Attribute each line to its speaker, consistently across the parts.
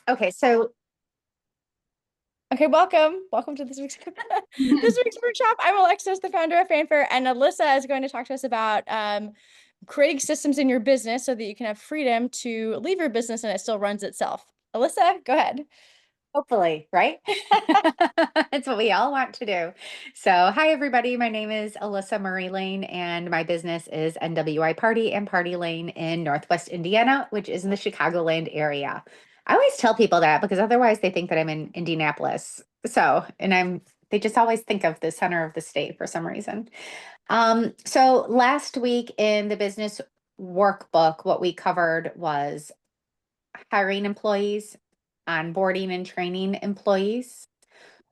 Speaker 1: Okay, so
Speaker 2: Okay, welcome to this week's this week's workshop. I'm Alexis, the founder of Fanfaire, and Alyssa is going to talk to us about creating systems in your business so that you can have freedom to leave your business and it still runs itself. Alyssa, go ahead.
Speaker 1: hopefully, right? It's what we all want to do. So, hi everybody. My name is Alyssa Murray Lane, and my business is NWI Party and Party Lane in Northwest Indiana, which is in the Chicagoland area. I always tell people that because otherwise they think that I'm in Indianapolis. They just always think of the center of the state for some reason. So last week in the business workbook, what we covered was hiring employees, onboarding and training employees,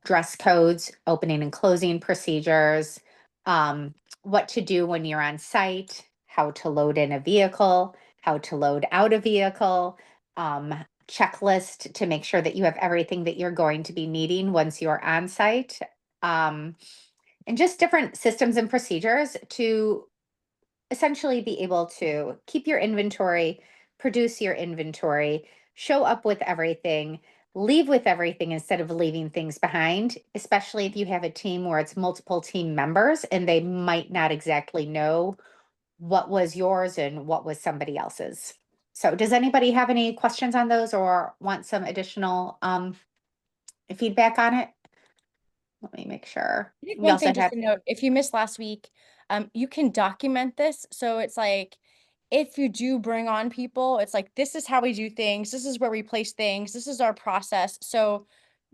Speaker 1: dress codes, opening and closing procedures, what to do when you're on site, how to load in a vehicle, how to load out a vehicle, checklist to make sure that you have everything that you're going to be needing once you're on site, and just different systems and procedures to essentially be able to keep your inventory, produce your inventory, show up with everything, leave with everything instead of leaving things behind, especially if you have a team where it's multiple team members and they might not exactly know what was yours and what was somebody else's. So, does anybody have any questions on those or want some additional feedback on it? Let me make sure.
Speaker 2: I think
Speaker 1: We
Speaker 2: one
Speaker 1: also
Speaker 2: thing just
Speaker 1: have,
Speaker 2: to note, if you missed last week, you can document this. So it's like if you do bring on people, it's like this is how we do things, this is where we place things, this is our process. So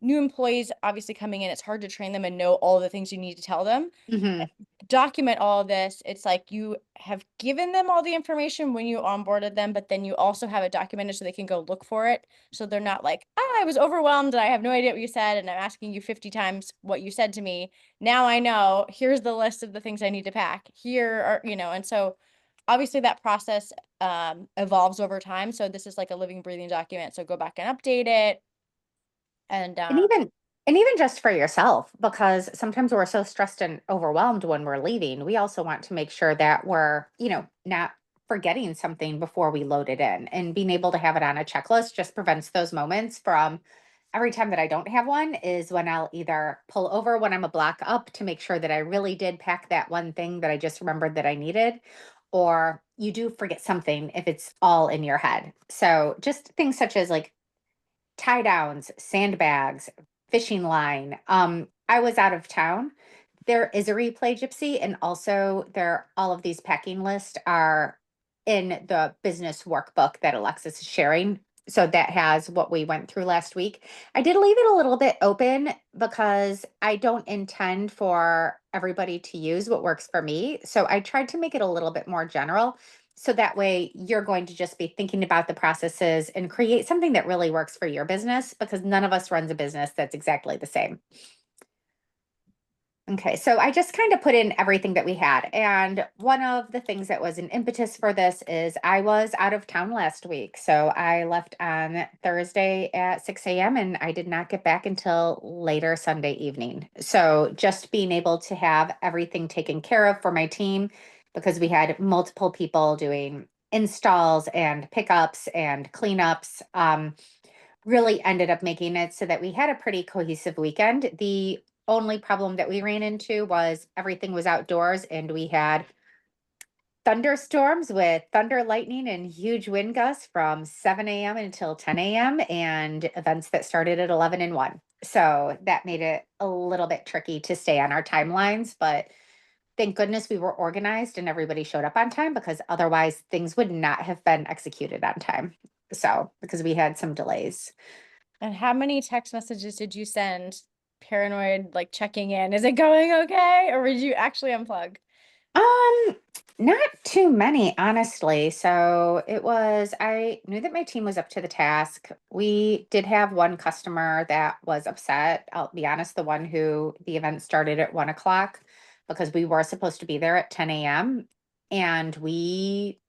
Speaker 2: new employees obviously coming in, it's hard to train them and know all the things you need to tell them.
Speaker 1: mhm.
Speaker 2: Document all of this. It's like you have given them all the information when you onboarded them, but then you also have it documented so they can go look for it. So they're not like, ah, I was overwhelmed and I have no idea what you said, and I'm asking you 50 times what you said to me. Now I know, here's the list of the things I need to pack. Here are, and so obviously that process evolves over time. So this is like a living, breathing document. So go back and update it. And
Speaker 1: And even just for yourself, because sometimes we're so stressed and overwhelmed when we're leaving, we also want to make sure that we're, not forgetting something before we load it in. And being able to have it on a checklist just prevents those moments from every time that I don't have one is when I'll either pull over when I'm a block up to make sure that I really did pack that one thing that I just remembered that I needed, or you do forget something if it's all in your head. So just things such as like tie downs, sandbags, fishing line. I was out of town. There is a replay gypsy, and also there all of these packing lists are in the business workbook that Alexis is sharing. So that has what we went through last week. I did leave it a little bit open because I don't intend for everybody to use what works for me. So I tried to make it a little bit more general. So that way you're going to just be thinking about the processes and create something that really works for your business because none of us runs a business that's exactly the same. Okay, so I just kind of put in everything that we had. And one of the things that was an impetus for this is I was out of town last week. So I left on Thursday at 6 a.m. and I did not get back until later Sunday evening. So just being able to have everything taken care of for my team because we had multiple people doing installs and pickups and cleanups. Really ended up making it so that we had a pretty cohesive weekend. The only problem that we ran into was everything was outdoors and we had thunderstorms with thunder, lightning, and huge wind gusts from 7 a.m. until 10 a.m. and events that started at 11 and 1. So that made it a little bit tricky to stay on our timelines, but thank goodness we were organized and everybody showed up on time because otherwise things would not have been executed on time. So, because we had some delays.
Speaker 2: And how many text messages did you send? Paranoid, like checking in. Is it going okay? Or did you actually unplug?
Speaker 1: Um, Not too many, honestly. So I knew that my team was up to the task. We did have one customer that was upset. I'll be honest, the one who the event started at 1 o'clock because we were supposed to be there at 10 a.m. And we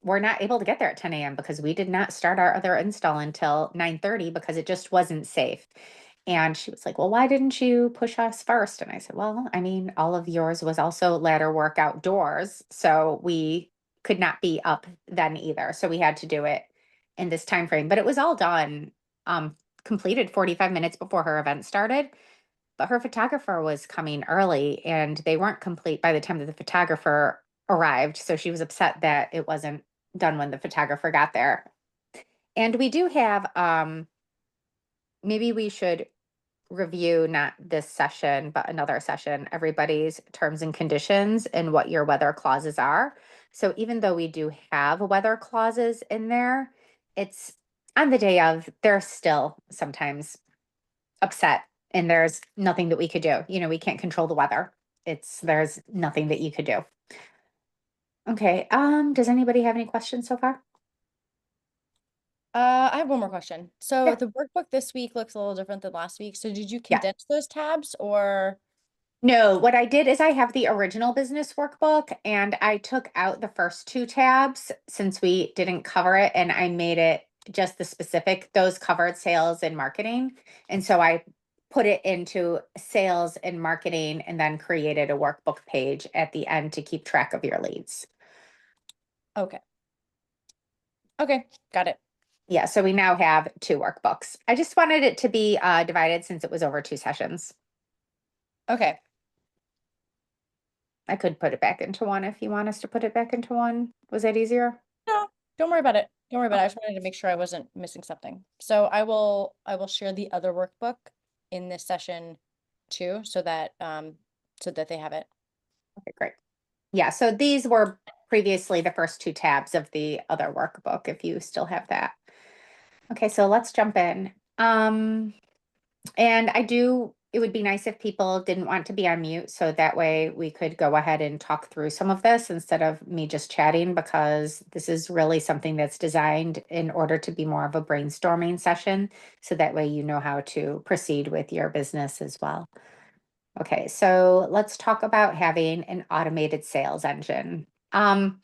Speaker 1: were not able to get there at 10 a.m. because we did not start our other install until 9:30 because it just wasn't safe. And she was like, "Well, why didn't you push us first?" And I said, "Well, I mean, all of yours was also ladder work outdoors. So we could not be up then either. So we had to do it in this time frame, but it was all done, completed 45 minutes before her event started. But her photographer was coming early and they weren't complete by the time that the photographer arrived. So she was upset that it wasn't done when the photographer got there. And we do have, maybe we should review not this session, but another session, everybody's terms and conditions and what your weather clauses are. So even though we do have weather clauses in there, it's on the day of, they're still sometimes upset and there's nothing that we could do. You know, we can't control the weather. There's nothing that you could do. Okay, does anybody have any questions so far?
Speaker 2: I have one more question. So
Speaker 1: Yeah.
Speaker 2: the workbook this week looks a little different than last week. So did you
Speaker 1: Yeah.
Speaker 2: condense those tabs or?
Speaker 1: No, what I did is I have the original business workbook and I took out the first two tabs since we didn't cover it and I made it just the specific, those covered sales and marketing. And so I put it into sales and marketing and then created a workbook page at the end to keep track of your leads.
Speaker 2: Okay. Okay, got it.
Speaker 1: Yeah, so we now have two workbooks. I just wanted it to be divided since it was over two sessions.
Speaker 2: Okay.
Speaker 1: I could put it back into one if you want us to put it back into one. Was that easier?
Speaker 2: No, don't worry about it. Don't worry about it. I
Speaker 1: Okay,
Speaker 2: just wanted to make sure I wasn't missing something. So I will share the other workbook in this session too, so that they have it.
Speaker 1: okay, great. Yeah, so these were previously the first two tabs of the other workbook, if you still have that. Okay, so let's jump in. And it would be nice if people didn't want to be on mute, so that way we could go ahead and talk through some of this instead of me just chatting, because this is really something that's designed in order to be more of a brainstorming session. So that way you know how to proceed with your business as well. Okay, so let's talk about having an automated sales engine. And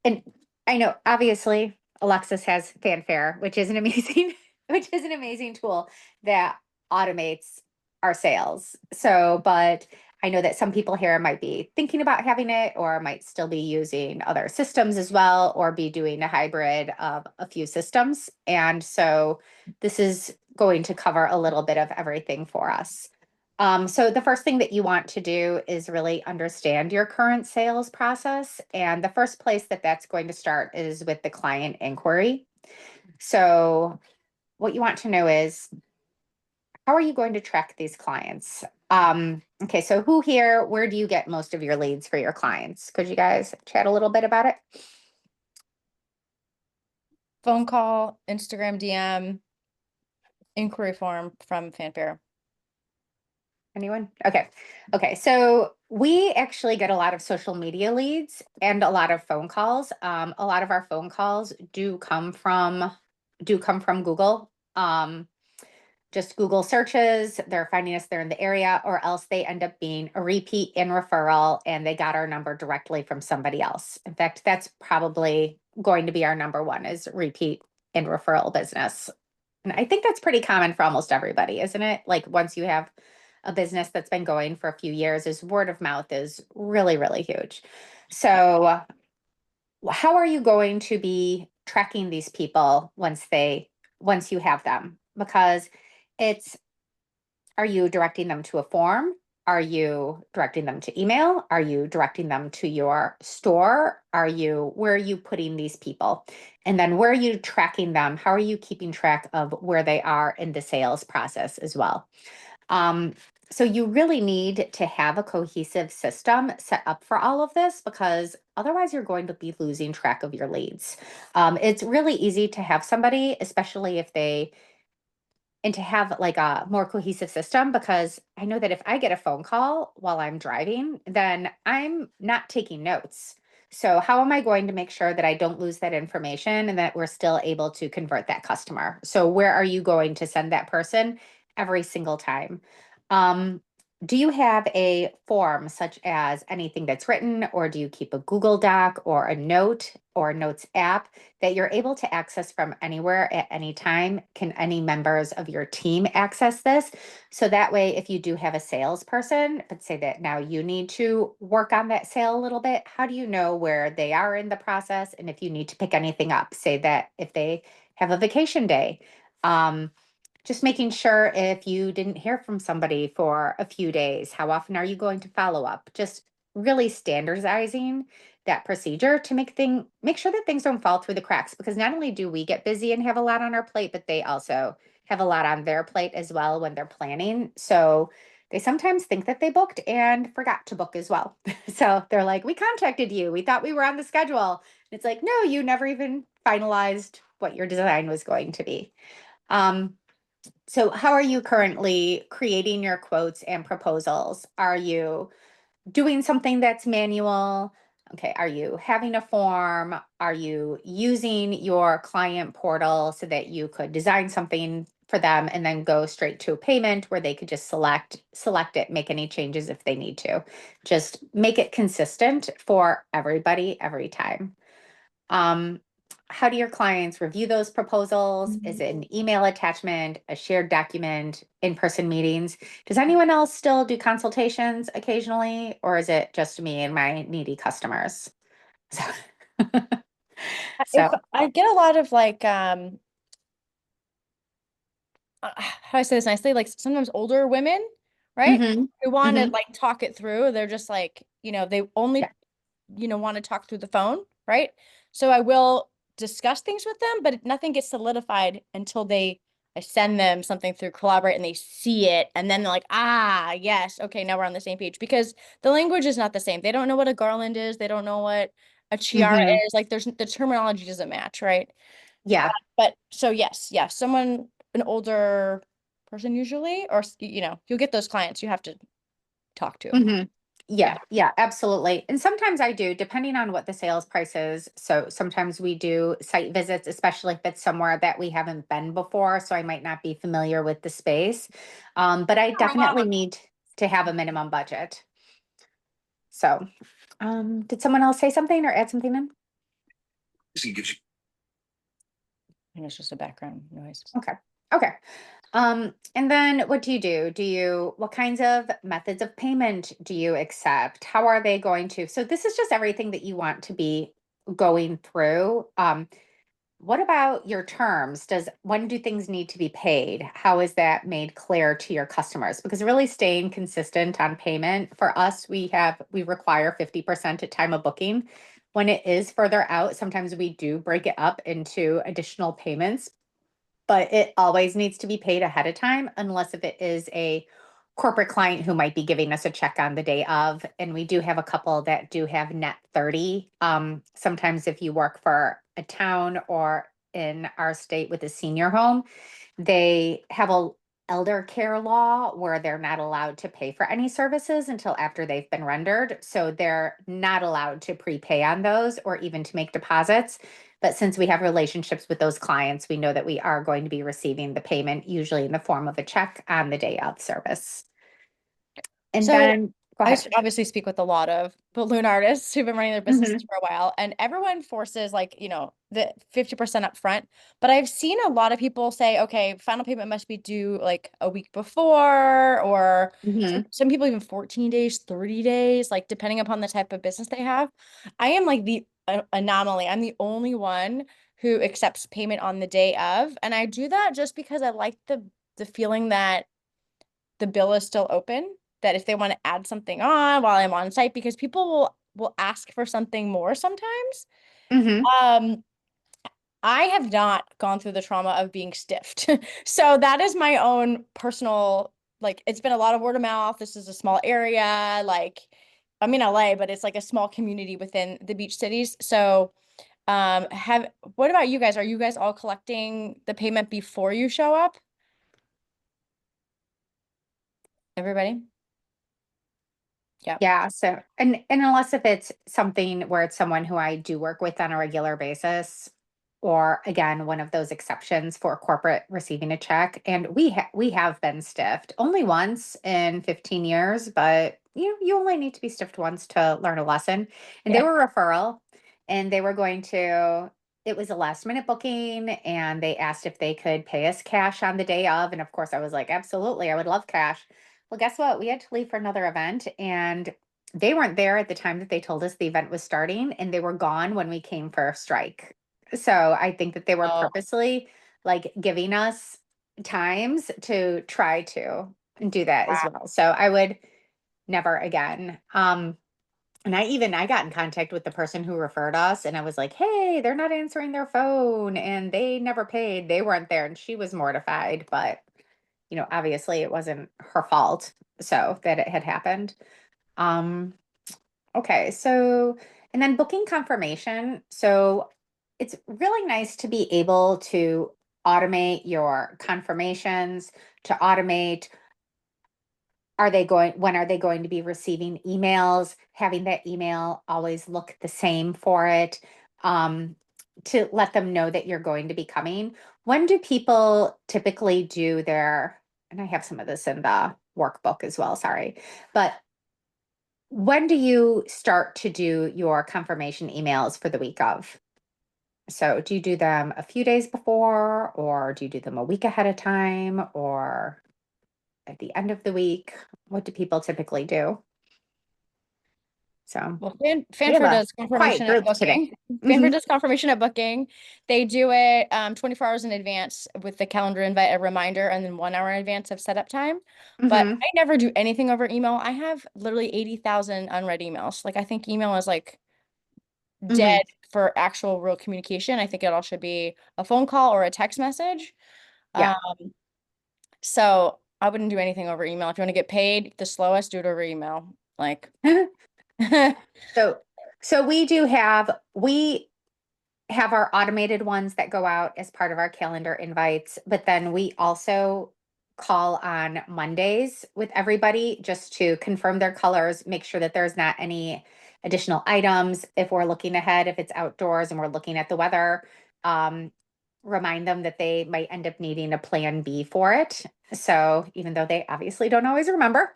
Speaker 1: I know obviously Alexis has Fanfaire, which is an amazing, which is an amazing tool that automates our sales. So, but I know that some people here might be thinking about having it or might still be using other systems as well, or be doing a hybrid of a few systems. And so this is going to cover a little bit of everything for us. So the first thing that you want to do is really understand your current sales process. And the first place that that's going to start is with the client inquiry. So what you want to know is, how are you going to track these clients? Okay, so where do you get most of your leads for your clients? Could you guys chat a little bit about it?
Speaker 2: Phone call, Instagram DM, inquiry form from Fanfaire.
Speaker 1: Anyone? Okay. Okay. So we actually get a lot of social media leads and a lot of phone calls. A lot of our phone calls do come from Google. Just Google searches, they're finding us there in the area, or else they end up being a repeat and referral, and they got our number directly from somebody else. In fact, that's probably going to be our number one, is repeat and referral business. And I think that's pretty common for almost everybody, isn't it? Like once you have a business that's been going for a few years, is word of mouth is really, really huge. So how are you going to be tracking these people once you have them? Because it's, are you directing them to a form? Are you directing them to email? Are you directing them to your store? Where are you putting these people? And then where are you tracking them? How are you keeping track of where they are in the sales process as well? Um, so you really need to have a cohesive system set up for all of this, because otherwise you're going to be losing track of your leads. It's really easy to have somebody, especially and to have like a more cohesive system, because I know that if I get a phone call while I'm driving, then I'm not taking notes. So how am I going to make sure that I don't lose that information and that we're still able to convert that customer? So where are you going to send that person every single time? Um, do you have a form such as anything that's written, or do you keep a Google Doc or a note or a notes app that you're able to access from anywhere at any time? Can any members of your team access this? So that way, if you do have a salesperson, but say that now you need to work on that sale a little bit, how do you know where they are in the process? And if you need to pick anything up, say that if they have a vacation day, um, just making sure if you didn't hear from somebody for a few days, how often are you going to follow up? Just really standardizing that procedure to make sure that things don't fall through the cracks, because not only do we get busy and have a lot on our plate, but they also have a lot on their plate as well when they're planning. So they sometimes think that they booked and forgot to book as well. So they're like, we contacted you. We thought we were on the schedule. And it's like, no, you never even finalized what your design was going to be. Um, so how are you currently creating your quotes and proposals? Are you doing something that's manual? Okay, are you having a form? Are you using your client portal so that you could design something for them and then go straight to a payment where they could just select it, make any changes if they need to. Just make it consistent for everybody every time. Um, how do your clients review those proposals? Is it an email attachment, a shared document, in-person meetings? Does anyone else still do consultations occasionally, or is it just me and my needy customers? So,
Speaker 2: If
Speaker 1: so
Speaker 2: I get a lot of like, how do I say this nicely? Like sometimes older women, right?
Speaker 1: hmm
Speaker 2: Who want to
Speaker 1: hmm
Speaker 2: like talk it through. They're just like, they only,
Speaker 1: yeah.
Speaker 2: want to talk through the phone, right? So I will discuss things with them, but nothing gets solidified until I send them something through Collaborate and they see it. And then they're like, ah, yes, okay, now we're on the same page, because the language is not the same. They don't know what a garland is. They don't know what a tiara
Speaker 1: hmm
Speaker 2: is. Like the terminology doesn't match, right?
Speaker 1: Yeah.
Speaker 2: But so yes, an older person usually, or you'll get those clients you have to talk to.
Speaker 1: hmm
Speaker 2: Yeah.
Speaker 1: Yeah, yeah, absolutely. And sometimes I do, depending on what the sales price is. So sometimes we do site visits, especially if it's somewhere that we haven't been before. So I might not be familiar with the space. But I definitely need to have a minimum budget. So, did someone else say something or add something in?
Speaker 2: And it's just a background noise.
Speaker 1: Okay. Okay. And then what do you do? What kinds of methods of payment do you accept? How are they going to? So this is just everything that you want to be going through. What about your terms? When do things need to be paid? How is that made clear to your customers? Because really staying consistent on payment for us, we require 50% at time of booking. When it is further out, sometimes we do break it up into additional payments, but it always needs to be paid ahead of time unless if it is a corporate client who might be giving us a check on the day of. And we do have a couple that do have net 30. Sometimes if you work for a town or in our state with a senior home, they have a elder care law where they're not allowed to pay for any services until after they've been rendered. So they're not allowed to prepay on those or even to make deposits. But since we have relationships with those clients, we know that we are going to be receiving the payment, usually in the form of a check on the day of service. And
Speaker 2: So
Speaker 1: then go
Speaker 2: I
Speaker 1: ahead.
Speaker 2: obviously speak with a lot of balloon artists who've been running their businesses
Speaker 1: hmm
Speaker 2: for a while, and everyone forces like, the 50% up front. But I've seen a lot of people say, okay, final payment must be due like a week before, or
Speaker 1: hmm
Speaker 2: some people even 14 days, 30 days, like depending upon the type of business they have. I am like the anomaly. I'm the only one who accepts payment on the day of. And I do that just because I like the feeling that the bill is still open, that if they want to add something on while I'm on site, because people will ask for something more sometimes.
Speaker 1: hmm
Speaker 2: Um, I have not gone through the trauma of being stiffed. So that is my own personal, like, it's been a lot of word of mouth. This is a small area, like I'm in LA, but it's like a small community within the beach cities. So what about you guys? Are you guys all collecting the payment before you show up? Everybody? Yeah.
Speaker 1: Yeah. So, and unless if it's something where it's someone who I do work with on a regular basis, or again, one of those exceptions for corporate receiving a check. And we have been stiffed only once in 15 years, but you only need to be stiffed once to learn a lesson. And they
Speaker 2: Yeah.
Speaker 1: were referral, and they were going to. It was a last minute booking, and they asked if they could pay us cash on the day of. And of course, I was like, absolutely, I would love cash. Well, guess what? We had to leave for another event, and they weren't there at the time that they told us the event was starting, and they were gone when we came for a strike. So I think that they were
Speaker 2: Oh,
Speaker 1: purposely like giving us times to try to do that as
Speaker 2: wow.
Speaker 1: well. So I would never again. And I got in contact with the person who referred us, and I was like, "Hey, they're not answering their phone and they never paid. They weren't there." And she was mortified, but obviously it wasn't her fault so that it had happened. Um Okay, so and then booking confirmation. So it's really nice to be able to automate your confirmations, to automate when are they going to be receiving emails, having that email always look the same for it, um, to let them know that you're going to be coming. When do people typically do and I have some of this in the workbook as well, sorry, but when do you start to do your confirmation emails for the week of? So do you do them a few days before, or do you do them a week ahead of time, or at the end of the week? What do people typically do? So
Speaker 2: Well,
Speaker 1: we have
Speaker 2: Fanfaire
Speaker 1: a
Speaker 2: does
Speaker 1: quiet
Speaker 2: confirmation at
Speaker 1: group today.
Speaker 2: booking. Fanfaire
Speaker 1: Hmm.
Speaker 2: does confirmation at booking. They do it 24 hours in advance with the calendar invite, a reminder, and then 1 hour in advance of setup time. But
Speaker 1: Hmm.
Speaker 2: I never do anything over email. I have literally 80,000 unread emails. Like I think email is like
Speaker 1: Hmm.
Speaker 2: dead for actual real communication. I think it all should be a phone call or a text message.
Speaker 1: Yeah.
Speaker 2: Um, so I wouldn't do anything over email. If you want to get paid the slowest, do it over email. Like,
Speaker 1: So we have our automated ones that go out as part of our calendar invites, but then we also call on Mondays with everybody just to confirm their colors, make sure that there's not any additional items. If we're looking ahead, if it's outdoors and we're looking at the weather, um, remind them that they might end up needing a plan B for it. So even though they obviously don't always remember,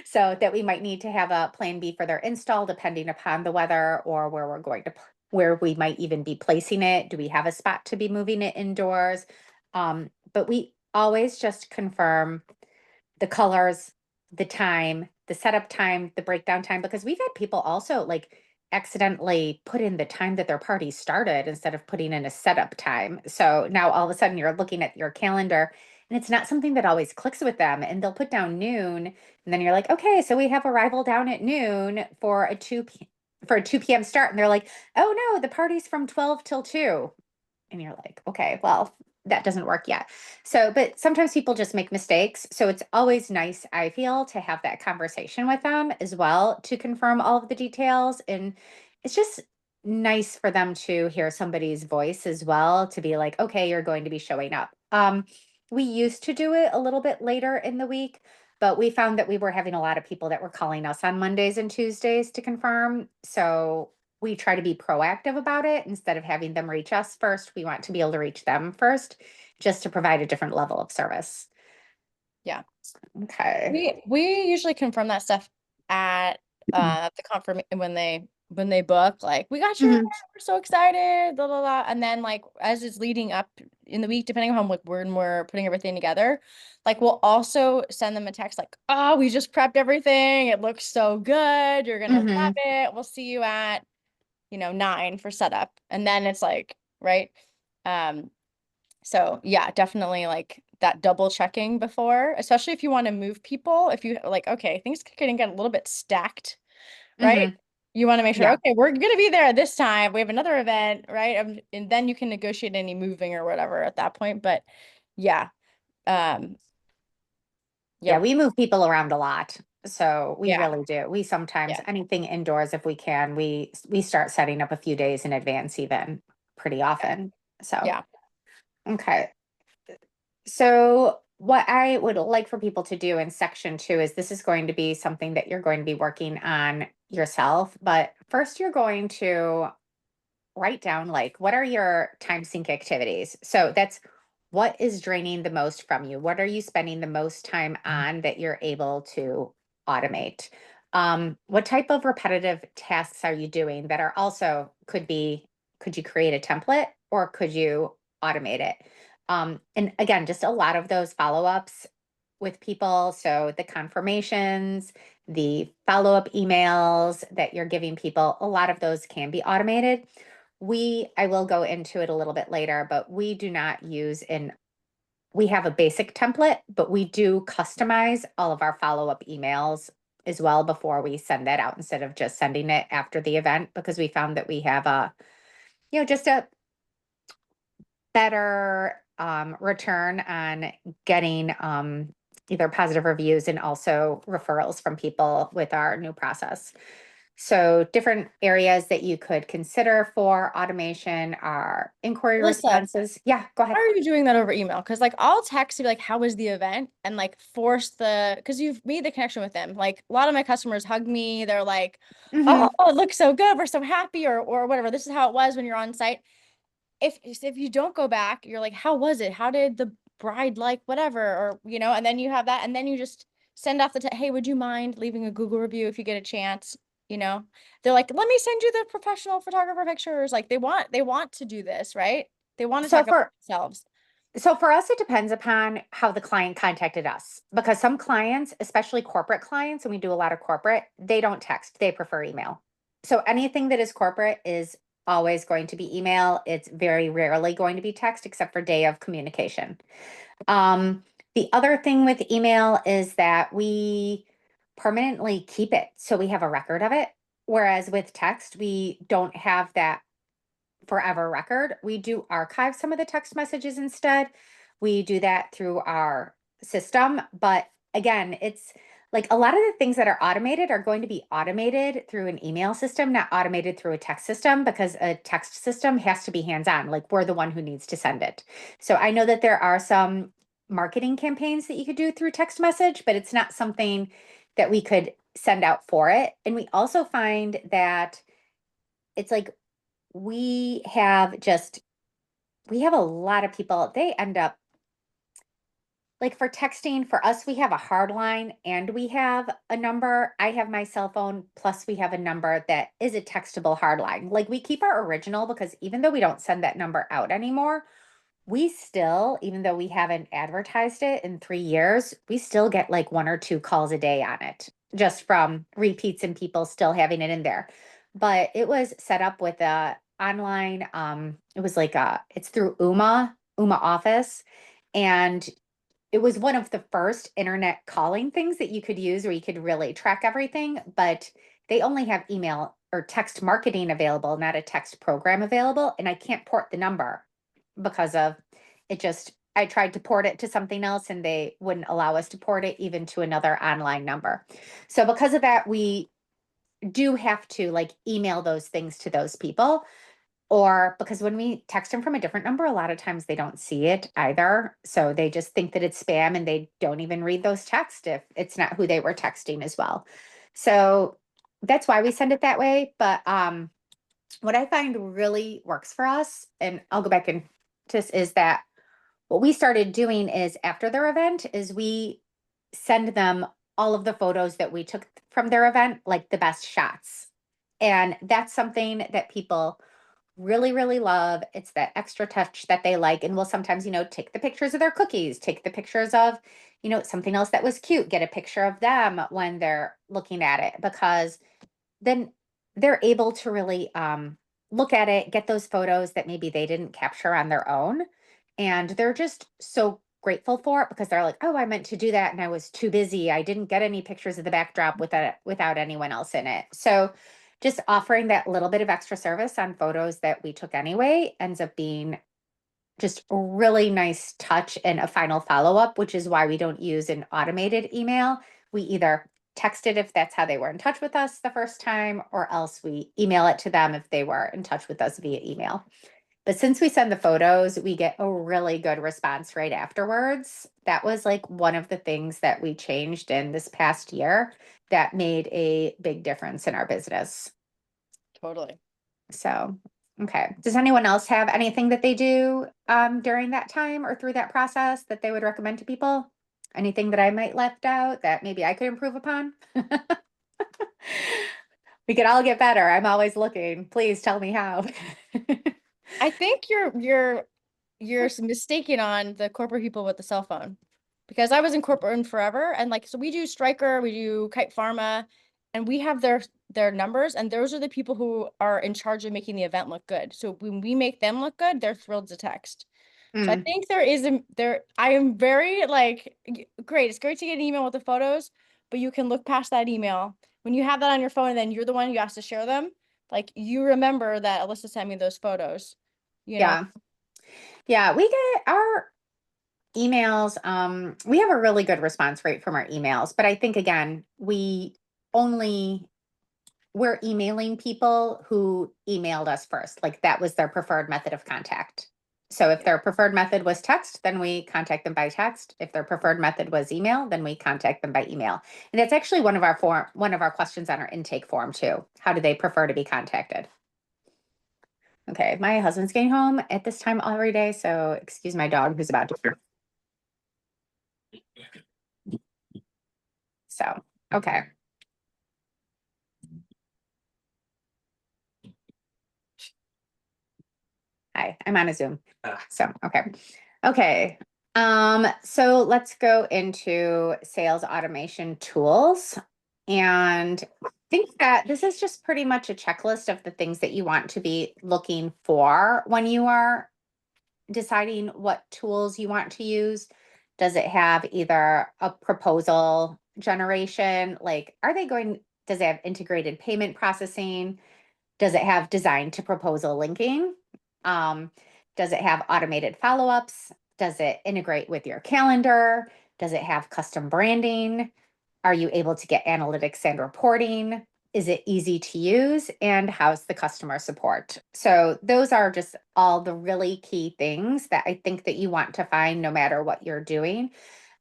Speaker 1: so that we might need to have a plan B for their install depending upon the weather or where we're going to where we might even be placing it. Do we have a spot to be moving it indoors? But we always just confirm the colors, the time, the setup time, the breakdown time, because we've had people also like accidentally put in the time that their party started instead of putting in a setup time. So now all of a sudden you're looking at your calendar and it's not something that always clicks with them. And they'll put down noon, and then you're like, okay, so we have arrival down at noon for a 2 p.m. start. And they're like, oh no, the party's from 12 till 2. And you're like, okay, well, that doesn't work yet. So, but sometimes people just make mistakes. So it's always nice, I feel, to have that conversation with them as well to confirm all of the details. And it's just nice for them to hear somebody's voice as well to be like, okay, you're going to be showing up. We used to do it a little bit later in the week, but we found that we were having a lot of people that were calling us on Mondays and Tuesdays to confirm. So we try to be proactive about it instead of having them reach us first. We want to be able to reach them first just to provide a different level of service.
Speaker 2: yeah.
Speaker 1: Okay.
Speaker 2: We usually confirm that stuff at the confirm when they book, like, we got your event,
Speaker 1: Hmm.
Speaker 2: we're so excited, blah blah blah. And then like as it's leading up in the week, depending on like when we're putting everything together, like we'll also send them a text like, oh, we just prepped everything. It looks so good. You're gonna love
Speaker 1: Hmm.
Speaker 2: it. We'll see you at 9 for setup. And then it's like, right. Um, so yeah, definitely like that double checking before, especially if you want to move people, if you like, okay, things can get a little bit stacked, right?
Speaker 1: Hmm.
Speaker 2: You want to make sure,
Speaker 1: Yeah.
Speaker 2: okay, we're gonna be there at this time. We have another event, right? And then you can negotiate any moving or whatever at that point. But yeah, um,
Speaker 1: Yeah.
Speaker 2: yep,
Speaker 1: We move people around a lot. So we
Speaker 2: yeah,
Speaker 1: really do. We sometimes
Speaker 2: yeah,
Speaker 1: anything indoors if we can, we start setting up a few days in advance even pretty
Speaker 2: yeah,
Speaker 1: often. So
Speaker 2: yeah.
Speaker 1: okay. So, what I would like for people to do in section two is this is going to be something that you're going to be working on yourself. But first, you're going to write down like, what are your time sink activities? So that's what is draining the most from you? What are you spending the most time on that you're able to automate? What type of repetitive tasks are you doing that are also could you create a template or could you automate it? And again, just a lot of those follow-ups with people. So the confirmations, the follow-up emails that you're giving people, a lot of those can be automated. I will go into it a little bit later, but we do not use we have a basic template, but we do customize all of our follow-up emails as well before we send that out instead of just sending it after the event, because we found that we have just a better return on getting either positive reviews and also referrals from people with our new process. So different areas that you could consider for automation are inquiry
Speaker 2: Alyssa,
Speaker 1: responses. Yeah, go ahead.
Speaker 2: how are you doing that over email? Because like I'll text you like, how was the event? And like force because you've made the connection with them. Like a lot of my customers hug me. They're like,
Speaker 1: Hmm.
Speaker 2: oh, it looks so good. We're so happy or whatever. This is how it was when you're on site. If you don't go back, you're like, how was it? How did the bride like whatever? Or, and then you have that. And then you just send off hey, would you mind leaving a Google review if you get a chance? You know, they're like, let me send you the professional photographer pictures. Like they want to do this, right? They want to
Speaker 1: So
Speaker 2: talk about
Speaker 1: for
Speaker 2: themselves.
Speaker 1: so for us, it depends upon how the client contacted us because some clients, especially corporate clients, and we do a lot of corporate, they don't text, they prefer email. So anything that is corporate is always going to be email. It's very rarely going to be text except for day of communication. Um, the other thing with email is that we permanently keep it. So we have a record of it. Whereas with text, we don't have that forever record. We do archive some of the text messages instead. We do that through our system. But again, it's like a lot of the things that are automated are going to be automated through an email system, not automated through a text system, because a text system has to be hands on. Like we're the one who needs to send it. So I know that there are some marketing campaigns that you could do through text message, but it's not something that we could send out for it. And we also find that it's like we have just we have a lot of people, they end up like for texting for us, we have a hard line and we have a number. I have my cell phone, plus we have a number that is a textable hard line. Like we keep our original because even though we don't send that number out anymore, we still, even though we haven't advertised it in 3 years, we still get like one or two calls a day on it, just from repeats and people still having it in there. But it was set up with a online, it was like it's through Uma Office. And it was one of the first internet calling things that you could use where you could really track everything, but they only have email or text marketing available, not a text program available. And I can't port the number because of it. Just I tried to port it to something else and they wouldn't allow us to port it even to another online number. So because of that, we do have to like email those things to those people, or because when we text them from a different number, a lot of times they don't see it either. So they just think that it's spam and they don't even read those texts if it's not who they were texting as well. So that's why we send it that way. But what I find really works for us, and I'll go back and just is that what we started doing is after their event is we send them all of the photos that we took from their event, like the best shots. And that's something that people really, really love. It's that extra touch that they like. And we'll sometimes, take the pictures of their cookies, take the pictures of, something else that was cute, get a picture of them when they're looking at it, because then they're able to really look at it, get those photos that maybe they didn't capture on their own. And they're just so grateful for it because they're like, oh, I meant to do that and I was too busy. I didn't get any pictures of the backdrop without anyone else in it. So just offering that little bit of extra service on photos that we took anyway ends up being just a really nice touch and a final follow-up, which is why we don't use an automated email. We either text it if that's how they were in touch with us the first time, or else we email it to them if they were in touch with us via email. But since we send the photos, we get a really good response right afterwards. That was like one of the things that we changed in this past year that made a big difference in our business.
Speaker 2: Totally.
Speaker 1: So Okay. Does anyone else have anything that they do during that time or through that process that they would recommend to people? Anything that I might left out that maybe I could improve upon? We could all get better. I'm always looking. Please tell me how.
Speaker 2: I think you're mistaken on the corporate people with the cell phone, because I was in corporate forever, and like, so we do Stryker, we do Kite Pharma, and we have their numbers, and those are the people who are in charge of making the event look good. So when we make them look good, they're thrilled to text. So I
Speaker 1: Mm,
Speaker 2: think I am very like, great. It's great to get an email with the photos, but you can look past that email. When you have that on your phone and then you're the one who has to share them, like you remember that Alyssa sent me those photos, you know?
Speaker 1: yeah. Yeah. We get our emails. We have a really good response rate from our emails, but I think again, we're emailing people who emailed us first. Like that was their preferred method of contact. So if their preferred method was text, then we contact them by text. If their preferred method was email, then we contact them by email. And that's actually one of our questions on our intake form too. How do they prefer to be contacted? Okay, my husband's getting home at this time every day, so excuse my dog who's about to. So, okay. Hi, I'm on a Zoom. So, okay. Okay. So let's go into sales automation tools. And I think that this is just pretty much a checklist of the things that you want to be looking for when you are deciding what tools you want to use. Does it have either a proposal generation? Like, does it have integrated payment processing? Does it have design to proposal linking? Um, does it have automated follow-ups? Does it integrate with your calendar? Does it have custom branding? Are you able to get analytics and reporting? Is it easy to use? And how's the customer support? So those are just all the really key things that I think that you want to find no matter what you're doing.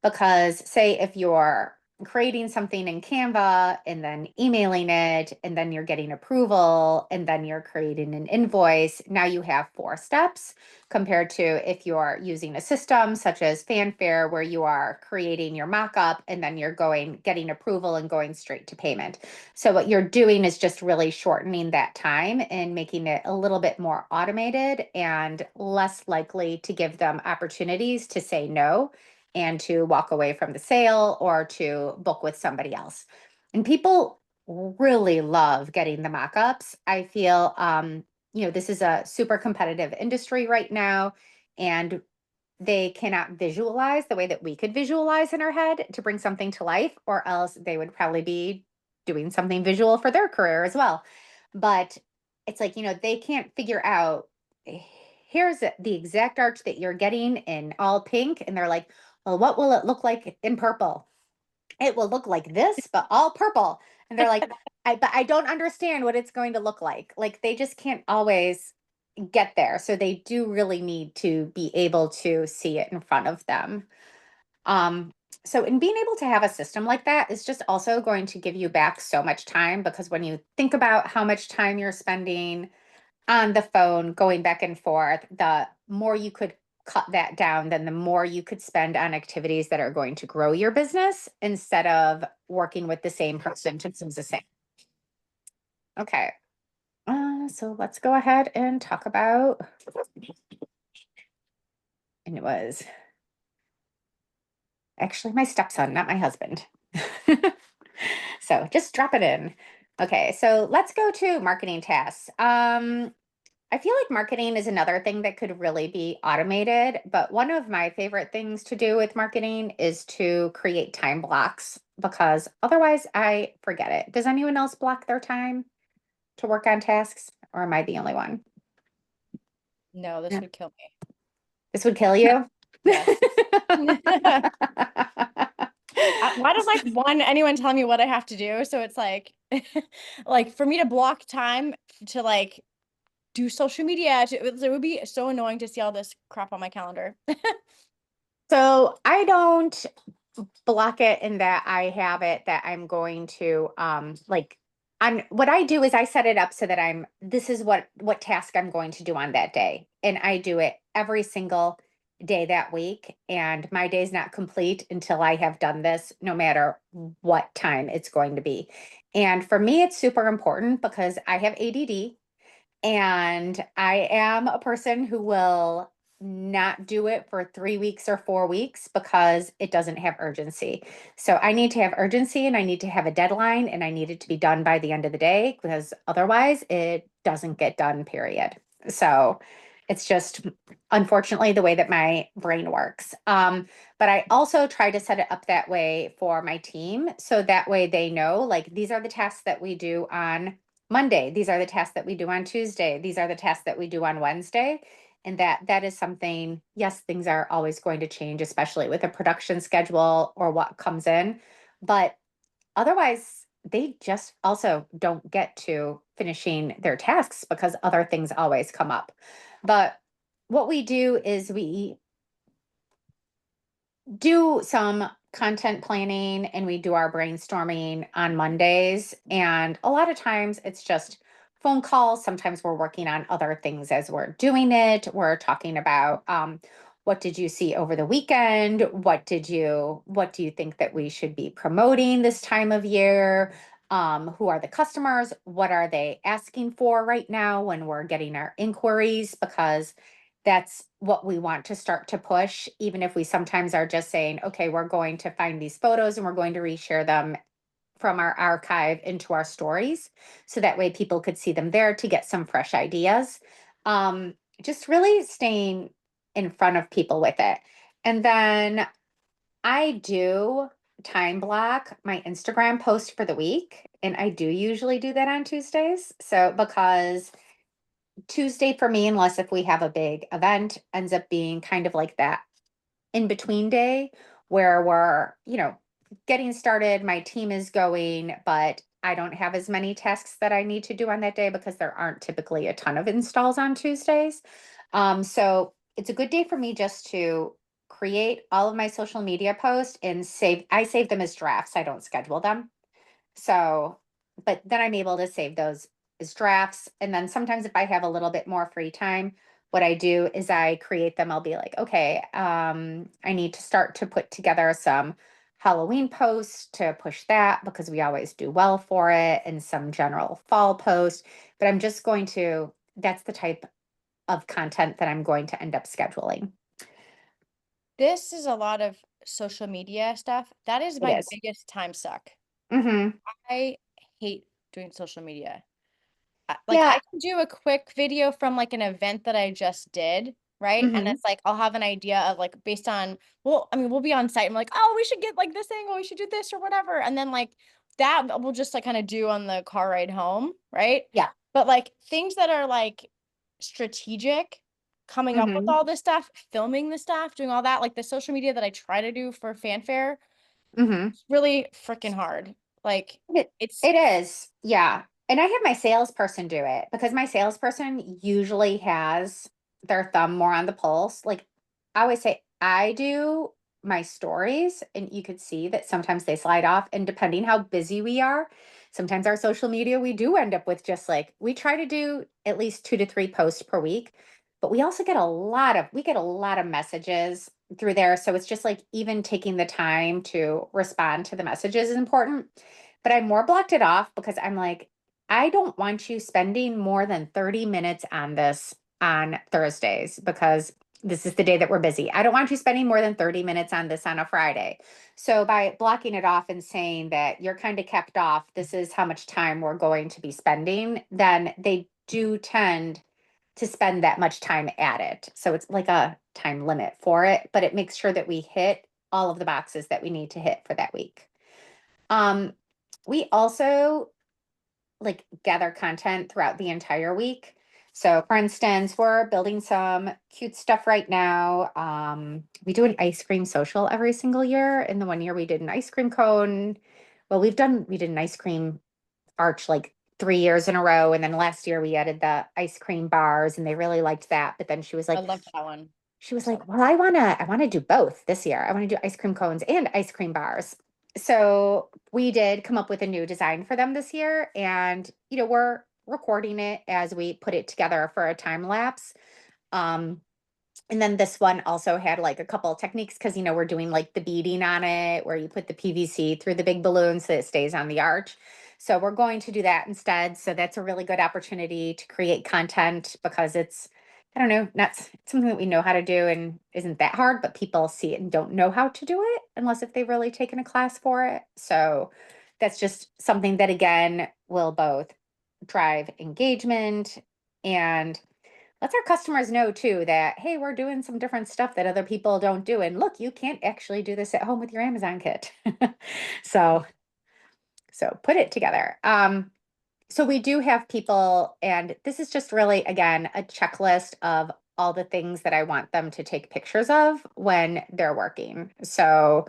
Speaker 1: Because say if you're creating something in Canva and then emailing it, and then you're getting approval, and then you're creating an invoice. Now you have 4 steps compared to if you're using a system such as Fanfaire, where you are creating your mockup and then you're getting approval and going straight to payment. So what you're doing is just really shortening that time and making it a little bit more automated and less likely to give them opportunities to say no and to walk away from the sale or to book with somebody else. And people really love getting the mock-ups. I feel this is a super competitive industry right now, and they cannot visualize the way that we could visualize in our head to bring something to life, or else they would probably be doing something visual for their career as well. But it's like, they can't figure out, here's the exact arch that you're getting in all pink. And they're like, well, what will it look like in purple? It will look like this, but all purple. And they're like, but I don't understand what it's going to look like. Like they just can't always get there. So they do really need to be able to see it in front of them. Um, so in being able to have a system like that is just also going to give you back so much time, because when you think about how much time you're spending on the phone going back and forth, the more you could cut that down, then the more you could spend on activities that are going to grow your business instead of working with the same person to do the same. Okay. So let's go ahead and talk about, and it was actually my stepson, not my husband. So just drop it in. Okay, so let's go to marketing tasks. I feel like marketing is another thing that could really be automated, but one of my favorite things to do with marketing is to create time blocks, because otherwise I forget it. Does anyone else block their time to work on tasks, or am I the only one?
Speaker 2: No, this
Speaker 1: Yeah.
Speaker 2: would kill me.
Speaker 1: This would kill you?
Speaker 2: Yes. Why does like anyone tell me what I have to do? So it's like, like for me to block time to like do social media, it would be so annoying to see all this crap on my calendar.
Speaker 1: So I don't block it in that I have it that I'm going to like what I do is I set it up so that this is what task I'm going to do on that day. And I do it every single day that week. And my day's not complete until I have done this, no matter what time it's going to be. And for me, it's super important because I have ADD. And I am a person who will not do it for 3 weeks or 4 weeks because it doesn't have urgency. So I need to have urgency and I need to have a deadline and I need it to be done by the end of the day because otherwise it doesn't get done, period. So it's just unfortunately the way that my brain works. But I also try to set it up that way for my team. So that way they know like these are the tasks that we do on Monday. These are the tasks that we do on Tuesday. These are the tasks that we do on Wednesday. And that is something, yes, things are always going to change, especially with a production schedule or what comes in. But otherwise, they just also don't get to finishing their tasks because other things always come up. But what we do is we do some content planning and we do our brainstorming on Mondays. And a lot of times it's just phone calls. Sometimes we're working on other things as we're doing it. We're talking about what did you see over the weekend? What do you think that we should be promoting this time of year? Who are the customers? What are they asking for right now when we're getting our inquiries? Because that's what we want to start to push, even if we sometimes are just saying, okay, we're going to find these photos and we're going to reshare them from our archive into our stories. So that way people could see them there to get some fresh ideas. Just really staying in front of people with it. And then I do time block my Instagram post for the week. And I do usually do that on Tuesdays. So because Tuesday for me, unless if we have a big event, ends up being kind of like that in between day where we're, getting started. My team is going, but I don't have as many tasks that I need to do on that day because there aren't typically a ton of installs on Tuesdays. So it's a good day for me just to create all of my social media posts and I save them as drafts. I don't schedule them. So, but then I'm able to save those as drafts. And then sometimes if I have a little bit more free time, what I do is I create them. I'll be like, okay, I need to start to put together some Halloween posts to push that because we always do well for it and some general fall posts. But that's the type of content that I'm going to end up scheduling.
Speaker 2: This is a lot of social media stuff. That is
Speaker 1: It
Speaker 2: my
Speaker 1: is.
Speaker 2: biggest time suck.
Speaker 1: Mm-hmm.
Speaker 2: I hate doing social media. Like I
Speaker 1: Yeah.
Speaker 2: can do a quick video from like an event that I just did, right? And
Speaker 1: Mm-hmm.
Speaker 2: it's like I'll have an idea of like based on, well, I mean, we'll be on site and like, oh, we should get like this angle, we should do this or whatever. And then like that we'll just like kind of do on the car ride home, right?
Speaker 1: Yeah.
Speaker 2: But like things that are like strategic, coming up with
Speaker 1: Mm-hmm.
Speaker 2: all this stuff, filming the stuff, doing all that, like the social media that I try to do for Fanfare,
Speaker 1: Mm-hmm.
Speaker 2: it's really freaking hard. Like
Speaker 1: It,
Speaker 2: it's
Speaker 1: it is, yeah. And I have my salesperson do it because my salesperson usually has their thumb more on the pulse. Like I always say, I do my stories, and you could see that sometimes they slide off. And depending how busy we are, sometimes our social media, we do end up with just like, we try to do at least 2 to 3 posts per week, but we also get we get a lot of messages through there. So it's just like even taking the time to respond to the messages is important. But I more blocked it off because I'm like, I don't want you spending more than 30 minutes on this on Thursdays because this is the day that we're busy. I don't want you spending more than 30 minutes on this on a Friday. So by blocking it off and saying that you're kind of kept off, this is how much time we're going to be spending, then they do tend to spend that much time at it. So it's like a time limit for it, but it makes sure that we hit all of the boxes that we need to hit for that week. Um, we also like gather content throughout the entire week. So for instance, we're building some cute stuff right now. We do an ice cream social every single year. In the one year we did an ice cream cone. Well, we did an ice cream arch like 3 years in a row. And then last year we added the ice cream bars and they really liked that. But then
Speaker 2: I love that one.
Speaker 1: she was like, well, I wanna do both this year. I want to do ice cream cones and ice cream bars. So we did come up with a new design for them this year, and we're recording it as we put it together for a time lapse. Um, and then this one also had like a couple of techniques because we're doing like the beading on it where you put the PVC through the big balloon so it stays on the arch. So we're going to do that instead. So that's a really good opportunity to create content because it's, I don't know, not something that we know how to do and isn't that hard, but people see it and don't know how to do it unless if they've really taken a class for it. So that's just something that again will both drive engagement and lets our customers know too that, hey, we're doing some different stuff that other people don't do. And look, you can't actually do this at home with your Amazon kit. so, so put it together. So we do have people, and this is just really, again, a checklist of all the things that I want them to take pictures of when they're working. So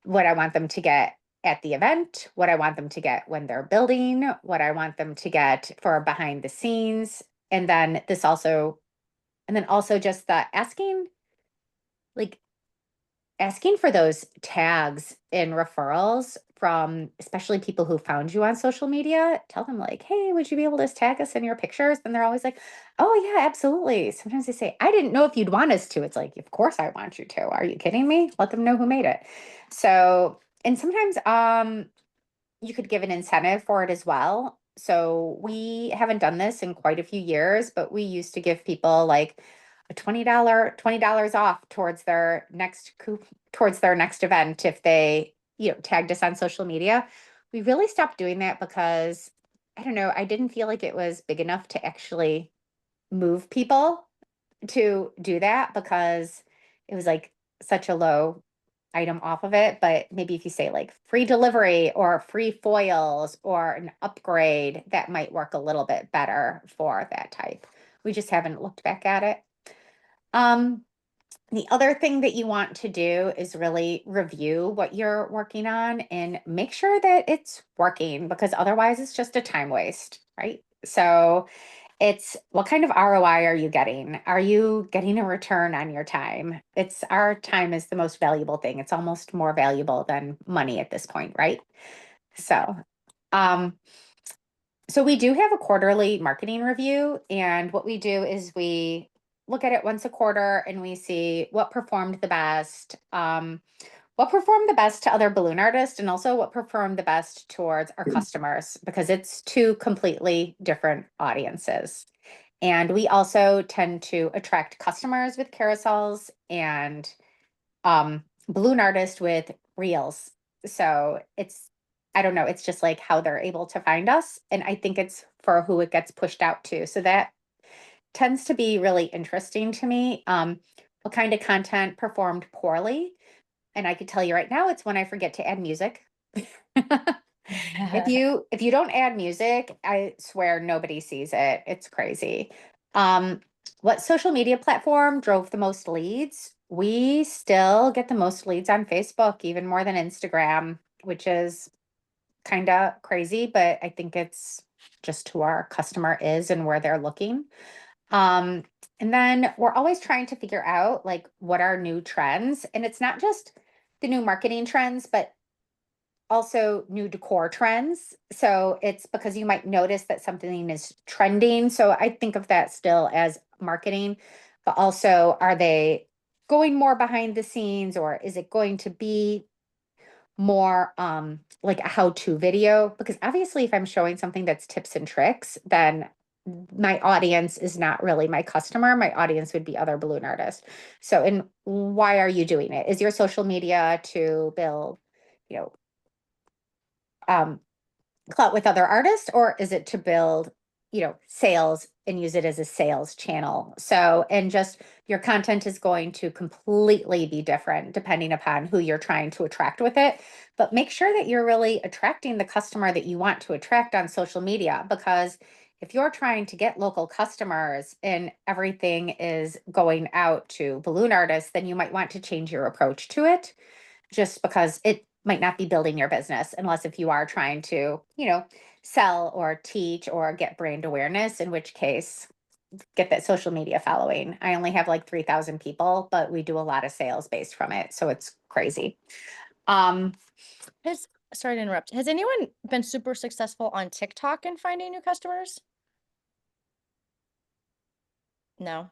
Speaker 1: what I want them to get at the event, what I want them to get when they're building, what I want them to get for behind the scenes. And then also just the like asking for those tags in referrals from especially people who found you on social media. Tell them like, hey, would you be able to tag us in your pictures? And they're always like, oh yeah, absolutely. Sometimes they say, I didn't know if you'd want us to. It's like, of course I want you to. Are you kidding me? Let them know who made it. So, and sometimes you could give an incentive for it as well. So we haven't done this in quite a few years, but we used to give people like a $20 off towards their next event if they, tagged us on social media. We really stopped doing that because I don't know, I didn't feel like it was big enough to actually move people to do that because it was like such a low item off of it. But maybe if you say like free delivery or free foils or an upgrade, that might work a little bit better for that type. We just haven't looked back at it. Um, the other thing that you want to do is really review what you're working on and make sure that it's working because otherwise it's just a time waste, right? So it's what kind of ROI are you getting? Are you getting a return on your time? It's our time is the most valuable thing. It's almost more valuable than money at this point, right? So, um, so we do have a quarterly marketing review, and what we do is we look at it once a quarter and we see what performed the best to other balloon artists and also what performed the best towards our customers because it's two completely different audiences. And we also tend to attract customers with carousels and balloon artists with reels. So I don't know, it's just like how they're able to find us. And I think it's for who it gets pushed out to. So that tends to be really interesting to me. What kind of content performed poorly? And I could tell you right now, it's when I forget to add music. If you don't add music, I swear nobody sees it. It's crazy. Um, what social media platform drove the most leads? We still get the most leads on Facebook, even more than Instagram, which is kind of crazy, but I think it's just who our customer is and where they're looking. Um, and then we're always trying to figure out like what are new trends. And it's not just the new marketing trends, but also new decor trends. So it's because you might notice that something is trending. So I think of that still as marketing, but also are they going more behind the scenes or is it going to be more like a how-to video? Because obviously if I'm showing something that's tips and tricks, then my audience is not really my customer. My audience would be other balloon artists. So, and why are you doing it? Is your social media to build, you know, um, clout with other artists, or is it to build, sales and use it as a sales channel? So, and just your content is going to completely be different depending upon who you're trying to attract with it. But make sure that you're really attracting the customer that you want to attract on social media, because if you're trying to get local customers and everything is going out to balloon artists, then you might want to change your approach to it just because it might not be building your business unless if you are trying to, sell or teach or get brand awareness, in which case get that social media following. I only have like 3,000 people, but we do a lot of sales based from it. So it's crazy.
Speaker 2: Sorry to interrupt. Has anyone been super successful on TikTok in finding new customers? No.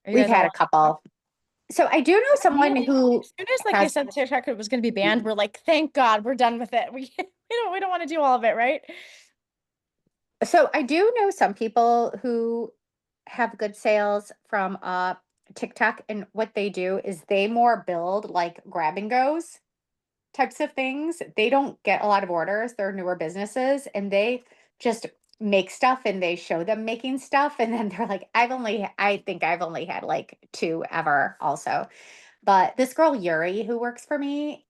Speaker 2: Are you
Speaker 1: We've
Speaker 2: guys all
Speaker 1: had
Speaker 2: on
Speaker 1: a couple. So I do know someone
Speaker 2: really?
Speaker 1: who
Speaker 2: As soon as like they
Speaker 1: has,
Speaker 2: said TikTok was going to be banned, we're like, thank God, we're done with it. We don't want to do all of it, right?
Speaker 1: so I do know some people who have good sales from TikTok, and what they do is they more build like grab and goes types of things. They don't get a lot of orders. They're newer businesses and they just make stuff and they show them making stuff. And then they're like, I think I've only had like two ever also. But this girl, Yuri, who works for me,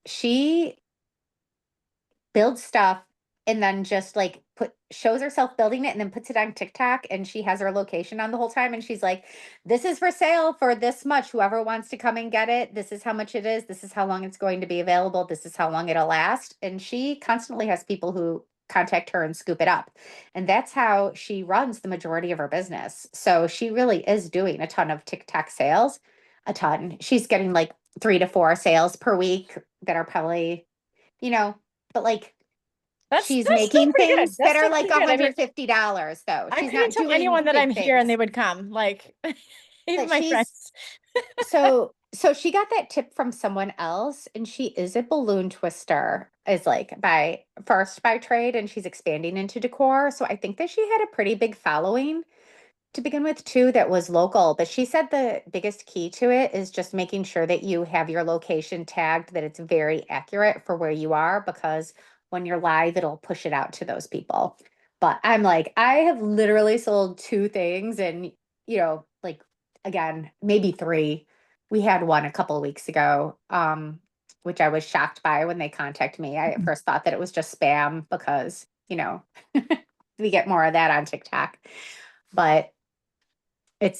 Speaker 1: she builds stuff and then just like shows herself building it and then puts it on TikTok, and she has her location on the whole time, and she's like, this is for sale for this much, whoever wants to come and get it, this is how much it is, this is how long it's going to be available, this is how long it'll last. And she constantly has people who contact her and scoop it up, and that's how she runs the majority of her business. So she really is doing a ton of TikTok sales. A ton. She's getting like 3 to 4 sales per week that are probably, you know, but like she's
Speaker 2: That's still
Speaker 1: making
Speaker 2: pretty good.
Speaker 1: things
Speaker 2: That's
Speaker 1: that are
Speaker 2: still
Speaker 1: like
Speaker 2: pretty good. I mean,
Speaker 1: $150 though.
Speaker 2: I
Speaker 1: She's
Speaker 2: couldn't
Speaker 1: not
Speaker 2: tell
Speaker 1: doing
Speaker 2: anyone that I'm
Speaker 1: big
Speaker 2: here and
Speaker 1: things.
Speaker 2: they would come. Like even
Speaker 1: But
Speaker 2: my
Speaker 1: she's
Speaker 2: friends.
Speaker 1: so she got that tip from someone else, and she is a balloon twister, is like by trade, and she's expanding into decor. So I think that she had a pretty big following to begin with too that was local. But she said the biggest key to it is just making sure that you have your location tagged, that it's very accurate for where you are, because when you're live it'll push it out to those people. But I'm like, I have literally sold two things, and like, again, maybe three. We had one a couple of weeks ago, which I was shocked by when they contacted me. I at first thought that it was just spam because we get more of that on TikTok. But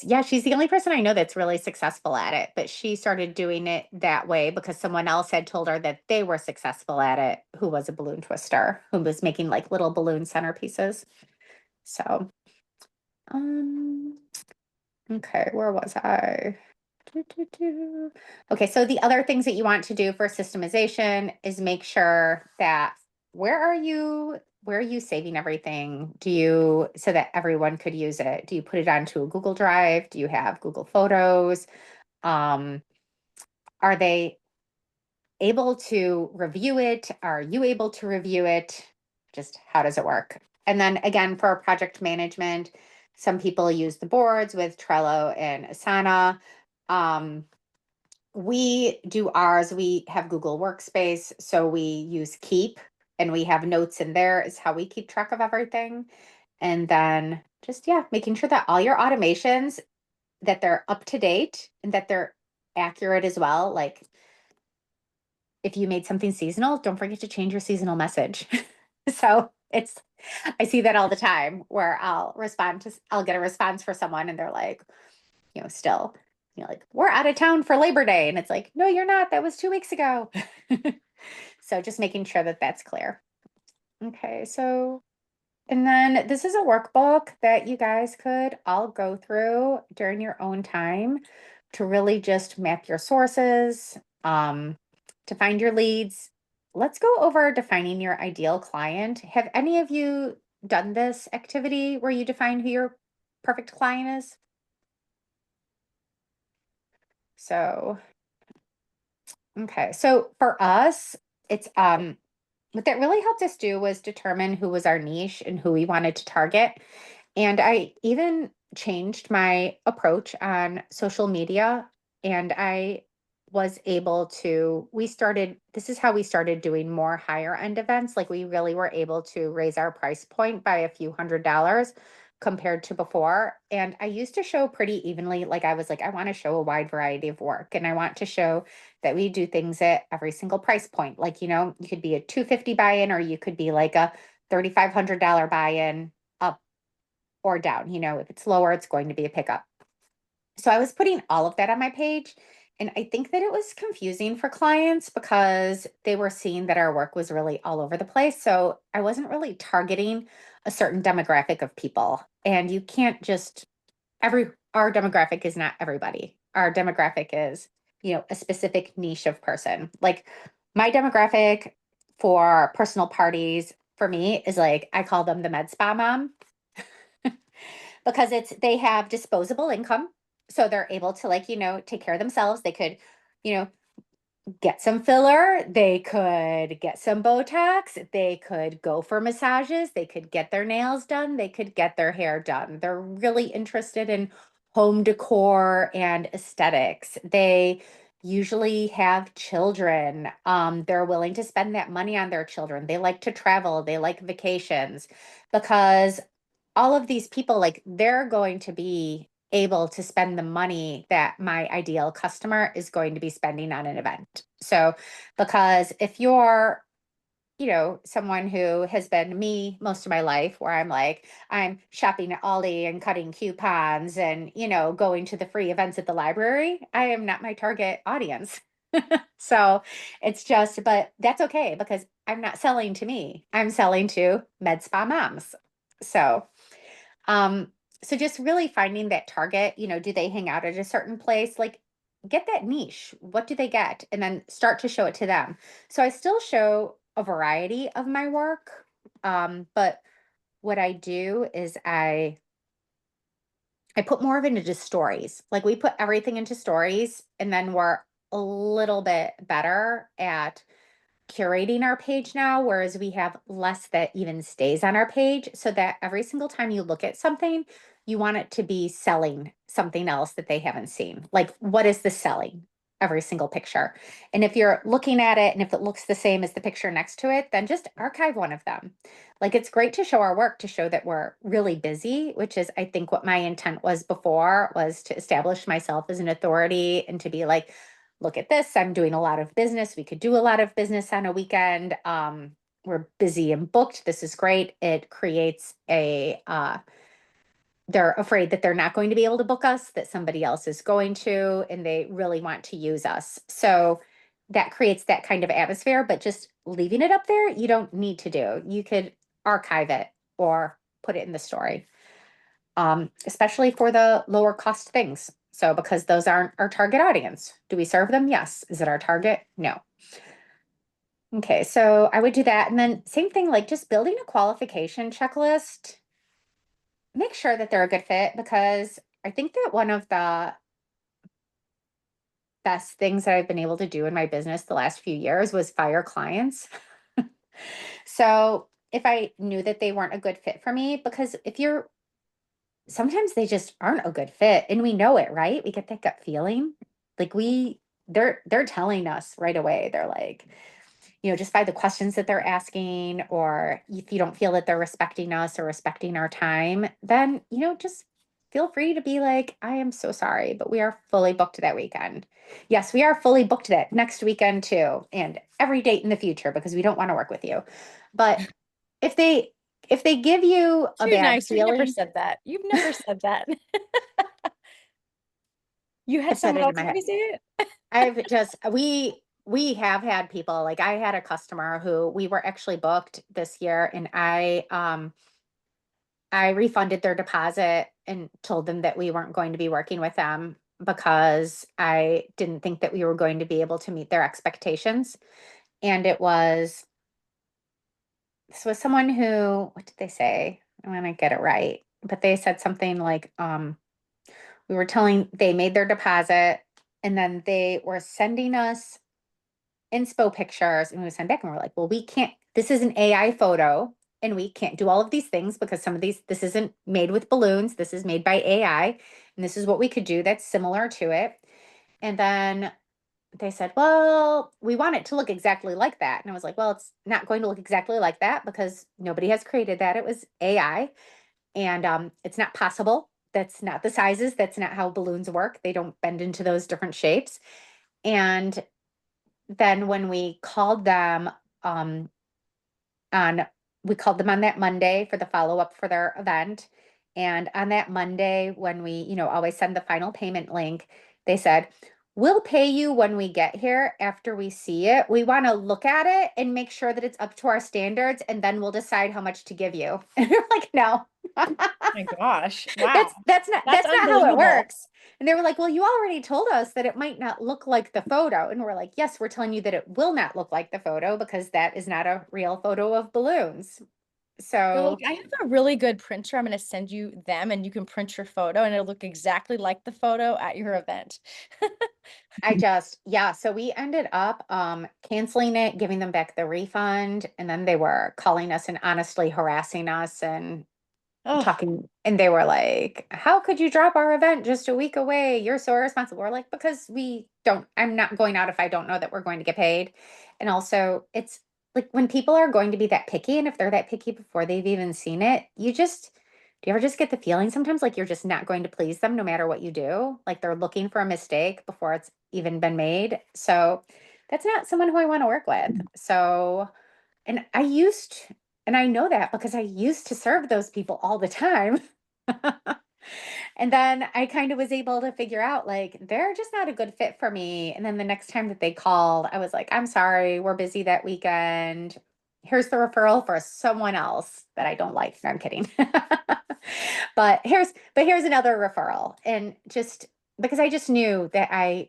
Speaker 1: yeah, she's the only person I know that's really successful at it, but she started doing it that way because someone else had told her that they were successful at it, who was a balloon twister, who was making like little balloon centerpieces. So, um, okay, where was I? Doo, doo, doo. Okay, so the other things that you want to do for systemization is make sure that where are you saving everything? Do you so that everyone could use it? Do you put it onto a Google Drive? Do you have Google Photos? Um, are they able to review it? Are you able to review it? Just how does it work? And then again, for project management, some people use the boards with Trello and Asana. Um, we do ours, we have Google Workspace, so we use Keep, and we have notes in there is how we keep track of everything. And then just, yeah, making sure that all your automations, that they're up to date and that they're accurate as well. Like if you made something seasonal, don't forget to change your seasonal message. So I see that all the time where I'll get a response for someone and they're like, still, like, we're out of town for Labor Day. And it's like, no, you're not. That was 2 weeks ago. So just making sure that that's clear. Okay. So, and then this is a workbook that you guys could all go through during your own time to really just map your sources, to find your leads. Let's go over defining your ideal client. Have any of you done this activity where you define who your perfect client is? So, okay. So for us, it's what that really helped us do was determine who was our niche and who we wanted to target. And I even changed my approach on social media, and I was able to this is how we started doing more higher end events. Like we really were able to raise our price point by a few $100s compared to before. And I used to show pretty evenly. Like I was like, I want to show a wide variety of work, and I want to show that we do things at every single price point. Like, you could be a 250 buy-in, or you could be like a $3,500 buy-in, up or down. If it's lower, it's going to be a pickup. So I was putting all of that on my page. And I think that it was confusing for clients because they were seeing that our work was really all over the place. So I wasn't really targeting a certain demographic of people. And you can't just, our demographic is not everybody. Our demographic is a specific niche of person. Like my demographic for personal parties for me is like, I call them the med spa mom because they have disposable income. So they're able to like, take care of themselves. They could, you know, get some filler, they could get some Botox, they could go for massages, they could get their nails done, they could get their hair done. They're really interested in home decor and aesthetics. They usually have children. They're willing to spend that money on their children. They like to travel, they like vacations because all of these people, like they're going to be able to spend the money that my ideal customer is going to be spending on an event. So, because if you're, someone who has been me most of my life, where I'm like, I'm shopping at Aldi and cutting coupons and, going to the free events at the library, I am not my target audience. So it's just, but that's okay because I'm not selling to me. I'm selling to med spa moms. So, um, so just really finding that target, do they hang out at a certain place? Like get that niche. What do they get? And then start to show it to them. So I still show a variety of my work. But what I do is I put more of it into stories. Like we put everything into stories and then we're a little bit better at curating our page now, whereas we have less that even stays on our page so that every single time you look at something, you want it to be selling something else that they haven't seen. Like, what is the selling? Every single picture. And if you're looking at it and if it looks the same as the picture next to it, then just archive one of them. Like, it's great to show our work to show that we're really busy, which is, I think, what my intent was before was to establish myself as an authority and to be like, look at this, I'm doing a lot of business. We could do a lot of business on a weekend. We're busy and booked. This is great. It creates they're afraid that they're not going to be able to book us, that somebody else is going to, and they really want to use us. So that creates that kind of atmosphere, but just leaving it up there, you don't need to do. You could archive it or put it in the story, especially for the lower cost things. So because those aren't our target audience. Do we serve them? Yes. Is it our target? No. Okay, so I would do that. And then same thing, like just building a qualification checklist. Make sure that they're a good fit because I think that one of the best things that I've been able to do in my business the last few years was fire clients. So if I knew that they weren't a good fit for me, because sometimes they just aren't a good fit and we know it, right? We get that gut feeling. Like they're telling us right away. They're like, just by the questions that they're asking, or if you don't feel that they're respecting us or respecting our time, then, just feel free to be like, I am so sorry, but we are fully booked that weekend. Yes, we are fully booked that next weekend too, and every date in the future because we don't want to work with you. But if they if they give you a
Speaker 2: Too
Speaker 1: bad
Speaker 2: nice. You've never
Speaker 1: feeling,
Speaker 2: said that. You've never said that. You had
Speaker 1: I've said
Speaker 2: someone
Speaker 1: it in
Speaker 2: else
Speaker 1: my
Speaker 2: let
Speaker 1: head.
Speaker 2: me say it.
Speaker 1: I've just we have had people like I had a customer who we were actually booked this year and I refunded their deposit and told them that we weren't going to be working with them because I didn't think that we were going to be able to meet their expectations. And this was someone who, what did they say? I want to get it right, but they said something like, they made their deposit and then they were sending us inspo pictures and we send back and we're like, well, we can't, this is an AI photo and we can't do all of these things because this isn't made with balloons. This is made by AI. And this is what we could do that's similar to it. And then they said, well, we want it to look exactly like that. And I was like, well, it's not going to look exactly like that because nobody has created that. It was AI. And it's not possible. That's not the sizes. That's not how balloons work. They don't bend into those different shapes. And then when um, on we called them on that Monday for the follow-up for their event. And on that Monday, when we, always send the final payment link, they said, we'll pay you when we get here after we see it. We want to look at it and make sure that it's up to our standards, and then we'll decide how much to give you. And we're like, no.
Speaker 2: My gosh.
Speaker 1: That's
Speaker 2: Wow.
Speaker 1: that's not
Speaker 2: That's
Speaker 1: that's not how it
Speaker 2: unbelievable.
Speaker 1: works. And they were like, "Well, you already told us that it might not look like the photo." And we're like, "Yes, we're telling you that it will not look like the photo because that is not a real photo of balloons."
Speaker 2: They're like,
Speaker 1: So
Speaker 2: I have a really good printer. I'm going to send you them and you can print your photo and it'll look exactly like the photo at your event.
Speaker 1: yeah, so we ended up canceling it, giving them back the refund, and then they were calling us and honestly harassing us and
Speaker 2: Oh,
Speaker 1: talking, and they were like, "How could you drop our event just a week away? You're so irresponsible." We're like, "Because we don't, I'm not going out if I don't know that we're going to get paid." And also, it's like when people are going to be that picky, and if they're that picky before they've even seen it, do you ever just get the feeling sometimes like you're just not going to please them no matter what you do? Like they're looking for a mistake before it's even been made. So that's not someone who I want to work with. So, and and I know that because I used to serve those people all the time. And then I kind of was able to figure out like they're just not a good fit for me. And then the next time that they called, I was like, "I'm sorry, we're busy that weekend. Here's the referral for someone else that I don't like." No, I'm kidding. But here's another referral. And just because I just knew that I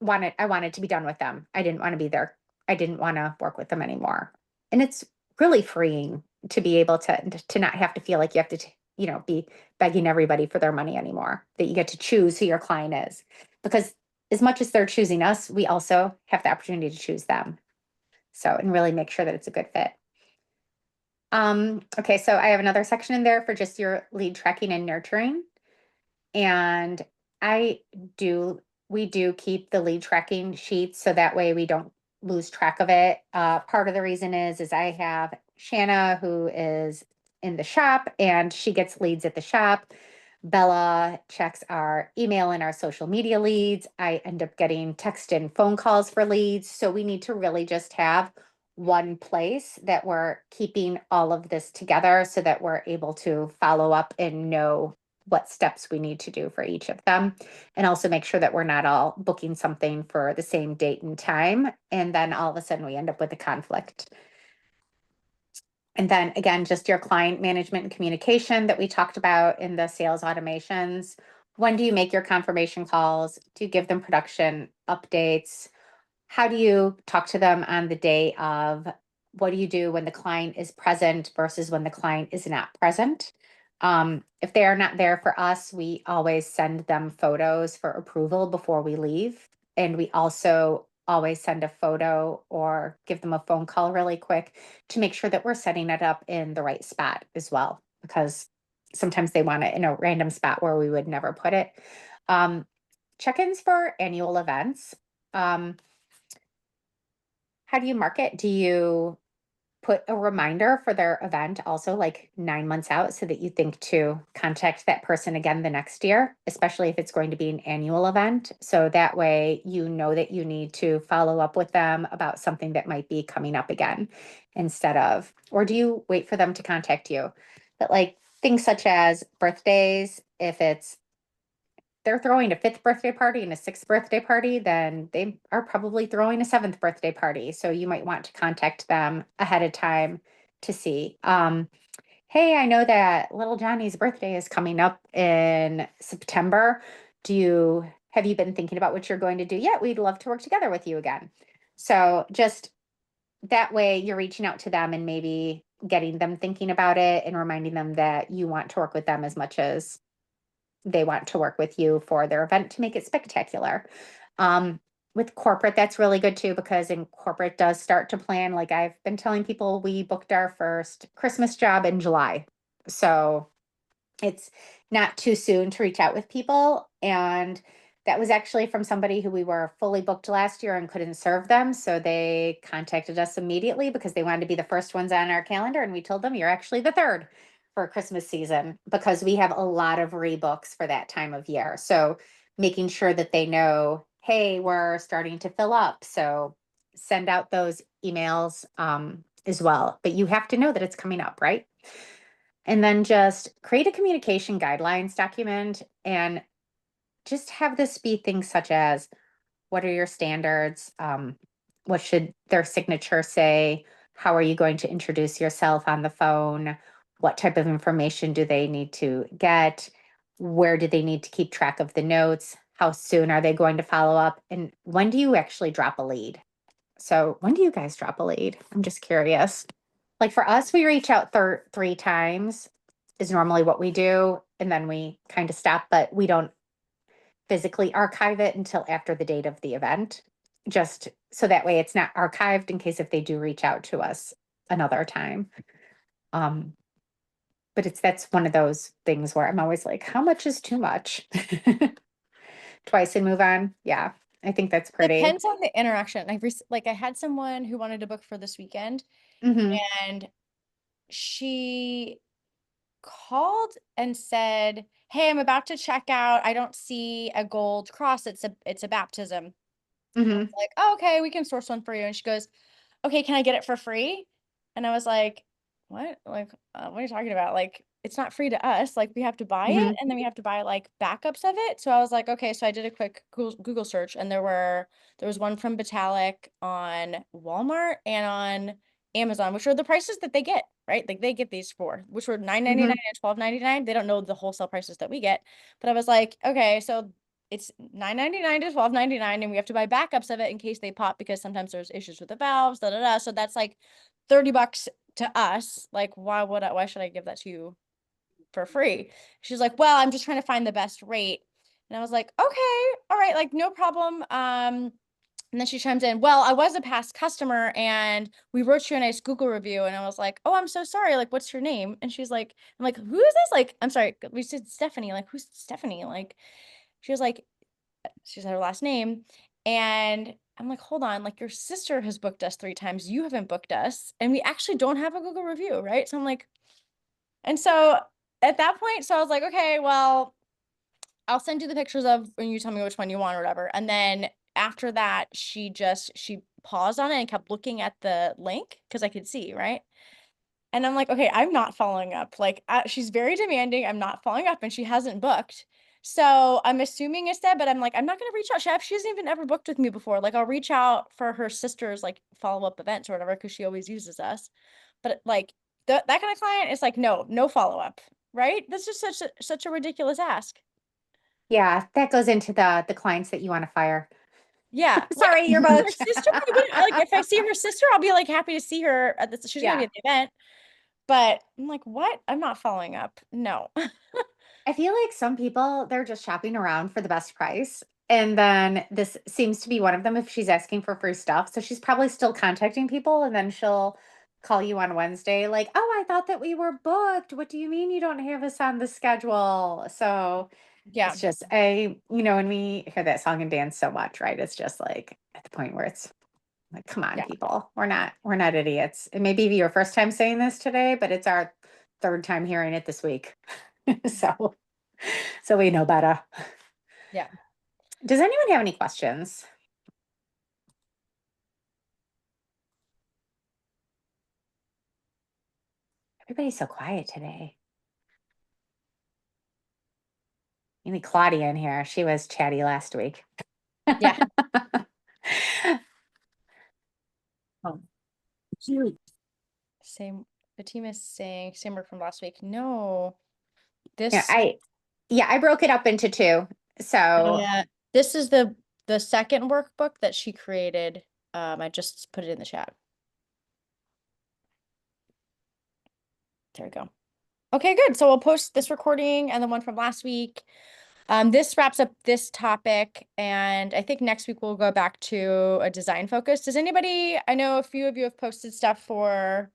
Speaker 1: wanted to be done with them. I didn't want to be there. I didn't want to work with them anymore. And it's really freeing to be able to not have to feel like you have to be begging everybody for their money anymore. That you get to choose who your client is. Because as much as they're choosing us, we also have the opportunity to choose them. So, and really make sure that it's a good fit. Okay, so I have another section in there for just your lead tracking and nurturing. And I do, we do keep the lead tracking sheets so that way we don't lose track of it. Part of the reason is I have Shanna who is in the shop and she gets leads at the shop. Bella checks our email and our social media leads. I end up getting text and phone calls for leads. So we need to really just have one place that we're keeping all of this together so that we're able to follow up and know what steps we need to do for each of them. And also make sure that we're not all booking something for the same date and time. And then all of a sudden we end up with a conflict. And then again, just your client management and communication that we talked about in the sales automations. When do you make your confirmation calls? Do you give them production updates? How do you talk to them on the day of? What do you do when the client is present versus when the client is not present? If they are not there for us, we always send them photos for approval before we leave. And we also always send a photo or give them a phone call really quick to make sure that we're setting it up in the right spot as well, because sometimes they want it in a random spot where we would never put it. Um, Check-ins for annual events. Um, how do you market? Do you put a reminder for their event also like 9 months out so that you think to contact that person again the next year, especially if it's going to be an annual event? So that way you know that you need to follow up with them about something that might be coming up again instead of, or do you wait for them to contact you? But like things such as birthdays, if it's they're throwing a fifth birthday party and a sixth birthday party, then they are probably throwing a seventh birthday party. So you might want to contact them ahead of time to see. Hey, I know that little Johnny's birthday is coming up in September. Have you been thinking about what you're going to do yet? We'd love to work together with you again. So just that way you're reaching out to them and maybe getting them thinking about it and reminding them that you want to work with them as much as they want to work with you for their event to make it spectacular. Um, with corporate, that's really good too, because in corporate does start to plan. Like I've been telling people, we booked our first Christmas job in July. So it's not too soon to reach out with people. And that was actually from somebody who we were fully booked last year and couldn't serve them. So they contacted us immediately because they wanted to be the first ones on our calendar. And we told them, you're actually the third for Christmas season because we have a lot of rebooks for that time of year. So making sure that they know, hey, we're starting to fill up. So send out those emails as well. But you have to know that it's coming up, right? And then just create a communication guidelines document and just have this be things such as what are your standards? What should their signature say? How are you going to introduce yourself on the phone? What type of information do they need to get? Where do they need to keep track of the notes? How soon are they going to follow up? And when do you actually drop a lead? So when do you guys drop a lead? I'm just curious. Like for us, we reach out 3 times is normally what we do. And then we kind of stop, but we don't physically archive it until after the date of the event, just so that way it's not archived in case if they do reach out to us another time. Um, but that's one of those things where I'm always like, how much is too much? Twice and move on. Yeah, I think that's pretty.
Speaker 2: Depends on the interaction. I had someone who wanted to book for this weekend,
Speaker 1: Mhm.
Speaker 2: and she called and said, "Hey, I'm about to check out. I don't see a gold cross. It's a baptism." And I was
Speaker 1: Mhm.
Speaker 2: like, "Oh, okay, we can source one for you." And she goes, "Okay, can I get it for free?" And I was like, "What? Like, what are you talking about? Like, it's not free to us. Like, we have to buy it,
Speaker 1: Mhm.
Speaker 2: and then we have to buy like backups of it." So I was like, "Okay." So I did a quick Google search, and there was one from Vitalik on Walmart and on Amazon, which are the prices that they get, right? Like they get these for, which were $9.99
Speaker 1: Mhm.
Speaker 2: and $12.99. They don't know the wholesale prices that we get, but I was like, okay, so it's $9.99 to $12.99, and we have to buy backups of it in case they pop because sometimes there's issues with the valves, da da da. So that's like $30 to us. Like, why should I give that to you for free? She's like, well, I'm just trying to find the best rate. And I was like, okay, all right, like no problem. And then she chimes in, well, I was a past customer and we wrote you a nice Google review. And I was like, oh, I'm so sorry. Like, what's your name? And she's like, I'm like, who is this? Like, I'm sorry. We said Stephanie. Like, who's Stephanie? Like, she was like, she said her last name. And I'm like, hold on, like your sister has booked us 3 times. You haven't booked us. And we actually don't have a Google review, right? So I'm like, and so at that point, so I was like, okay, well, I'll send you the pictures of when you tell me which one you want or whatever. And then after that, she paused on it and kept looking at the link because I could see, right? And I'm like, okay, I'm not following up. Like, she's very demanding. I'm not following up, and she hasn't booked. So I'm assuming it's dead, but I'm like, I'm not gonna reach out. She hasn't even ever booked with me before. Like, I'll reach out for her sister's like follow-up events or whatever, because she always uses us. But like that kind of client is like, no follow-up, right? That's just such a ridiculous ask.
Speaker 1: Yeah, that goes into the clients that you want to fire.
Speaker 2: Yeah, like
Speaker 1: Sorry, you're
Speaker 2: her
Speaker 1: both.
Speaker 2: sister. Like if I see her sister, I'll be like happy to see her at this. She's gonna be
Speaker 1: Yeah.
Speaker 2: at the event. But I'm like, what? I'm not following up. No.
Speaker 1: I feel like some people, they're just shopping around for the best price. And then this seems to be one of them if she's asking for free stuff. So she's probably still contacting people and then she'll call you on Wednesday, like, oh, I thought that we were booked. What do you mean you don't have us on the schedule? So
Speaker 2: Yeah.
Speaker 1: it's just and we hear that song and dance so much, right? It's just like at the point where it's like, come on,
Speaker 2: Yeah.
Speaker 1: people. We're not idiots. It may be your first time saying this today, but it's our third time hearing it this week. So we know better.
Speaker 2: Yeah.
Speaker 1: Does anyone have any questions? Everybody's so quiet today. Only Claudia in here. She was chatty last week.
Speaker 2: Yeah. Oh, cute. Same. Fatima is saying same word from last week. No,
Speaker 1: Yeah,
Speaker 2: this.
Speaker 1: I broke it up into two. So
Speaker 2: Yeah. This is the second workbook that she created. I just put it in the chat. There we go. Okay, good. So we'll post this recording and the one from last week. This wraps up this topic, and I think next week we'll go back to a design focus. Does anybody, I know a few of you have posted stuff for,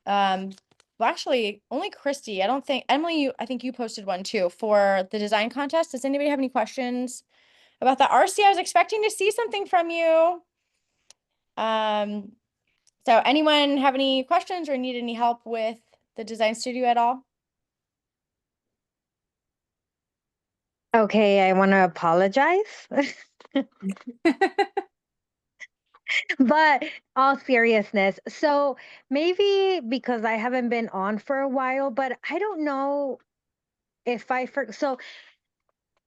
Speaker 2: well, actually, only Christy. I don't think, Emily, I think you posted one too for the design contest. Does anybody have any questions about the RC? I was expecting to see something from you. Um, so anyone have any questions or need any help with the design studio at all?
Speaker 3: Okay, I want to apologize. But all seriousness, so maybe because I haven't been on for a while, but I don't know if so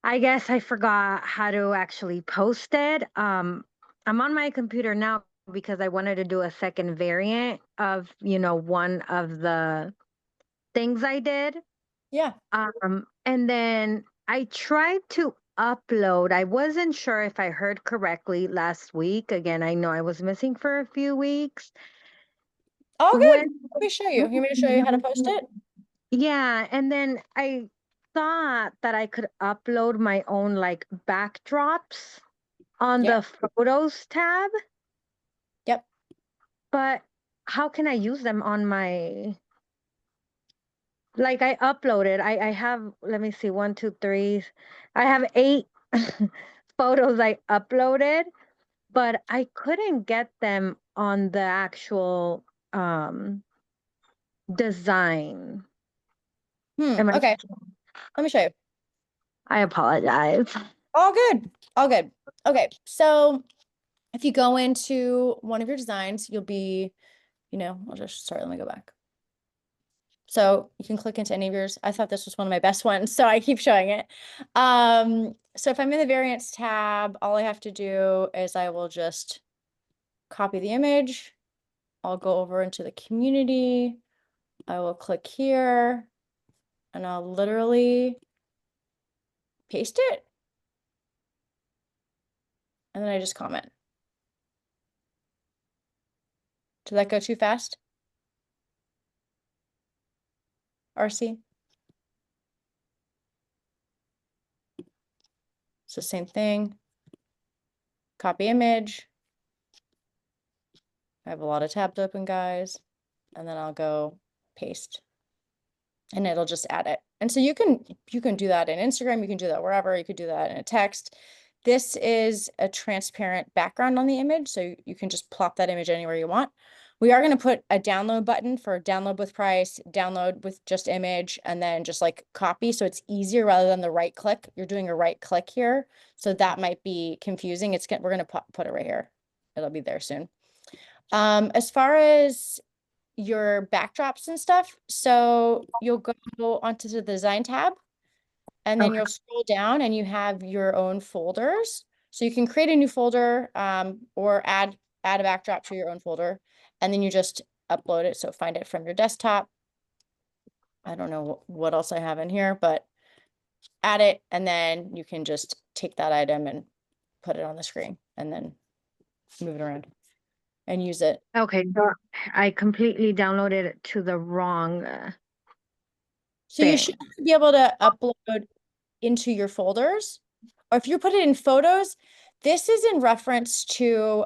Speaker 3: I guess I forgot how to actually post it. I'm on my computer now because I wanted to do a second variant of, one of the things I did.
Speaker 2: Yeah.
Speaker 3: And then I tried to upload. I wasn't sure if I heard correctly last week. Again, I know I was missing for a few weeks.
Speaker 2: All good.
Speaker 3: When
Speaker 2: Let me show you. You want me to show you how to post it?
Speaker 3: Yeah, and then I thought that I could upload my own like backdrops on
Speaker 2: Yeah.
Speaker 3: the photos tab,
Speaker 2: Yep.
Speaker 3: but how can I use them on my, like I uploaded, I have, let me see, one, two, three, I have 8 photos I uploaded, but I couldn't get them on the actual design. Am I,
Speaker 2: Okay. Let me show you.
Speaker 3: I apologize.
Speaker 2: All good. All good. Okay. So if you go into one of your designs, you'll be, I'll just, sorry, let me go back. So you can click into any of yours. I thought this was one of my best ones, so I keep showing it. So if I'm in the variants tab, all I have to do is I will just copy the image. I'll go over into the community. I will click here and I'll literally paste it. And then I just comment. Did that go too fast? RC? It's the same thing. Copy image. I have a lot of tabs open, guys. And then I'll go paste. And it'll just add it. And so you can do that in Instagram, you can do that wherever, you could do that in a text. This is a transparent background on the image, so you can just plop that image anywhere you want. We are going to put a download button for download with price, download with just image, and then just like copy. So it's easier rather than the right click. You're doing a right click here. So that might be confusing. We're going to put it right here. It'll be there soon. As far as your backdrops and stuff, so you'll go onto the design tab, and then
Speaker 3: Okay.
Speaker 2: you'll scroll down and you have your own folders. So you can create a new folder or add a backdrop to your own folder, and then you just upload it. So find it from your desktop. I don't know what else I have in here, but add it, and then you can just take that item and put it on the screen and then move it around and use it.
Speaker 3: Okay, so I completely downloaded it to the wrong
Speaker 2: So you
Speaker 3: thing.
Speaker 2: should be able to upload into your folders, or if you put it in photos, this is in reference to,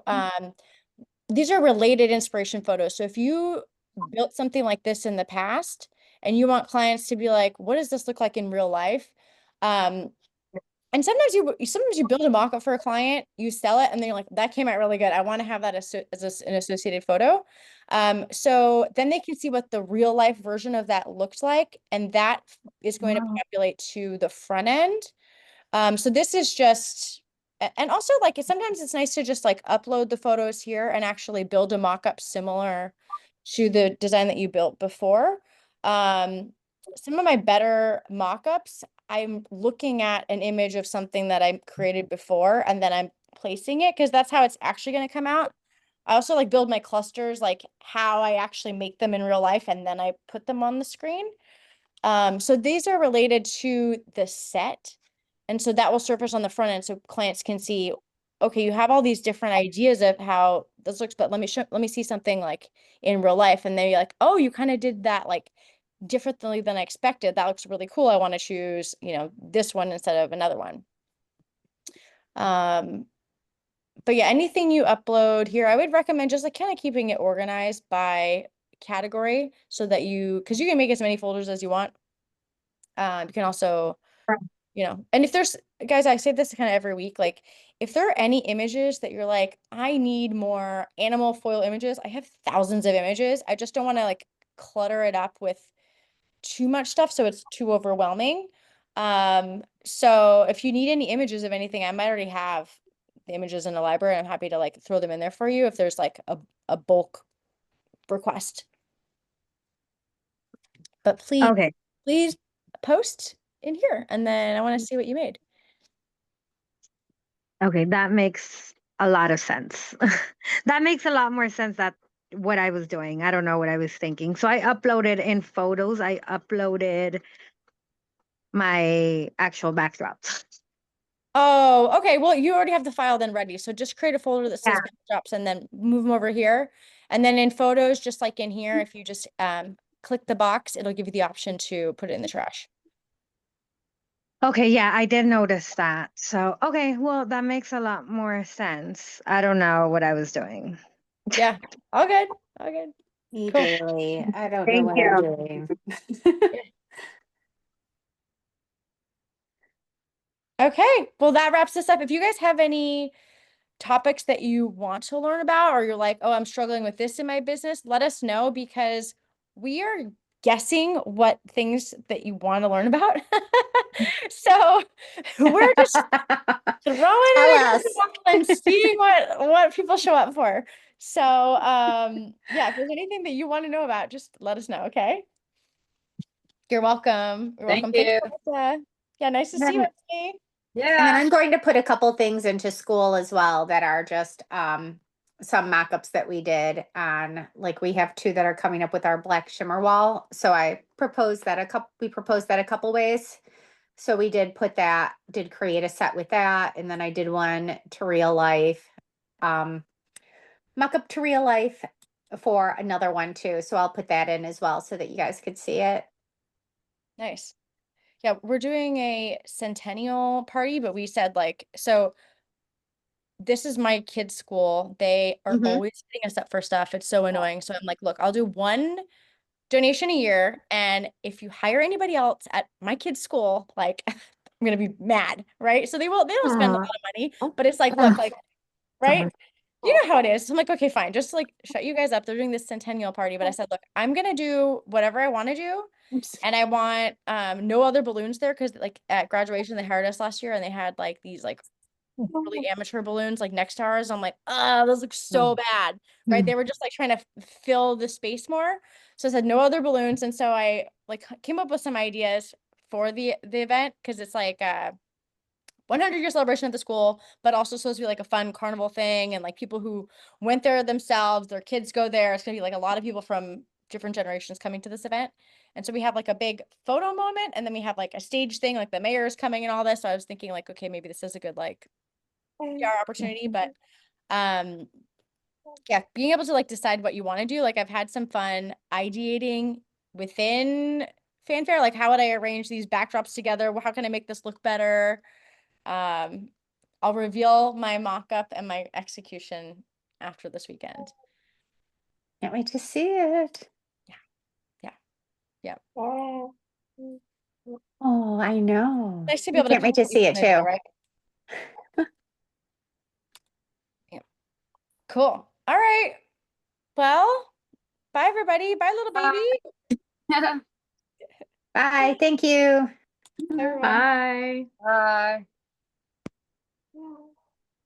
Speaker 2: these are related inspiration photos. So if you built something like this in the past and you want clients to be like, what does this look like in real life? And sometimes you build a mock-up for a client, you sell it, and then you're like, that came out really good. I want to have that as an associated photo. So then they can see what the real life version of that looks like, and that is going to
Speaker 3: Wow.
Speaker 2: populate to the front end. So this is just, and also like sometimes it's nice to just like upload the photos here and actually build a mock-up similar to the design that you built before. Some of my better mock-ups, I'm looking at an image of something that I created before, and then I'm placing it because that's how it's actually going to come out. I also like build my clusters, like how I actually make them in real life, and then I put them on the screen. So these are related to the set. And so that will surface on the front end so clients can see, okay, you have all these different ideas of how this looks, but let me see something like in real life. And they're like, oh, you kind of did that like differently than I expected. That looks really cool. I want to choose, this one instead of another one. But yeah, anything you upload here, I would recommend just like kind of keeping it organized by category so that because you can make as many folders as you want. You can also, and if there's, guys, I say this kind of every week, like if there are any images that you're like, I need more animal foil images, I have thousands of images. I just don't want to like clutter it up with too much stuff so it's too overwhelming. So if you need any images of anything, I might already have the images in the library. I'm happy to like throw them in there for you if there's like a bulk request. But please post in here, and then I want to see what you made.
Speaker 3: Okay, that makes a lot of sense. That makes a lot more sense that what I was doing. I don't know what I was thinking. So I uploaded in photos, I uploaded my actual backdrops.
Speaker 2: Oh, okay. Well, you already have the file then ready. So just create a folder that says
Speaker 3: Yeah.
Speaker 2: backdrops and then move them over here. And then in photos, just like in here, if you just click the box, it'll give you the option to put it in the trash.
Speaker 3: Okay, yeah, I did notice that. So, okay, well, that makes a lot more sense. I don't know what I was doing.
Speaker 2: Yeah. All good. All good.
Speaker 1: Me
Speaker 2: Cool.
Speaker 1: daily. I don't know
Speaker 3: Thank
Speaker 1: what I'm
Speaker 3: you.
Speaker 1: doing.
Speaker 2: Okay. Well, that wraps this up. If you guys have any topics that you want to learn about, or you're like, oh, I'm struggling with this in my business, let us know, because we are guessing what things that you want to learn about. So we're just throwing
Speaker 1: Tell
Speaker 2: it against the
Speaker 1: us.
Speaker 2: wall and seeing what people show up for. So yeah, if there's anything that you want to know about, just let us know, okay? You're welcome. You're
Speaker 4: Thank
Speaker 2: welcome. Thanks,
Speaker 4: you.
Speaker 2: Melissa. Yeah, nice to see you,
Speaker 1: Then-
Speaker 2: Anthony.
Speaker 1: And then
Speaker 4: Yeah.
Speaker 1: I'm going to put a couple things into school as well that are just some mock-ups that we did on, like we have two that are coming up with our black shimmer wall. So we proposed that a couple ways. So we did create a set with that. And then I did one to real life, mock-up to real life for another one too. So I'll put that in as well so that you guys could see it.
Speaker 2: Nice. Yeah, we're doing a centennial party, but we said like, so this is my kids' school. They are
Speaker 1: Mhm.
Speaker 2: always hitting us up for stuff. It's so annoying. So I'm like, look, I'll do one donation a year. And if you hire anybody else at my kids' school, like I'm gonna be mad, right? So they don't spend a lot of money, but it's like, look, like, right? You know how it is. So I'm like, okay, fine. Just like shut you guys up. They're doing this centennial party. But I said, look, I'm gonna do whatever I want to do. And I want no other balloons there, because like at graduation they hired us last year and they had like these like really amateur balloons like next to ours. I'm like, oh, those look so bad, right? They were just like trying to fill the space more. So I said no other balloons. And so I like came up with some ideas for the event, because it's like 100-year celebration at the school, but also supposed to be like a fun carnival thing, and like people who went there themselves, their kids go there. It's gonna be like a lot of people from different generations coming to this event. And so we have like a big photo moment, and then we have like a stage thing, like the mayor is coming and all this. So I was thinking like, okay, maybe this is a good like PR opportunity, but um yeah, being able to like decide what you want to do. Like I've had some fun ideating within Fanfaire, like how would I arrange these backdrops together? How can I make this look better? Um, I'll reveal my mock-up and my execution after this weekend.
Speaker 1: Can't wait to see it.
Speaker 2: Yeah.
Speaker 1: Oh, I know.
Speaker 2: Nice to be
Speaker 1: I
Speaker 2: able to
Speaker 1: can't wait to see it too.
Speaker 2: right? Yeah. Cool. All right. Well, bye everybody. Bye little baby.
Speaker 1: Bye. Thank you.
Speaker 2: Everyone.
Speaker 4: Bye. Bye.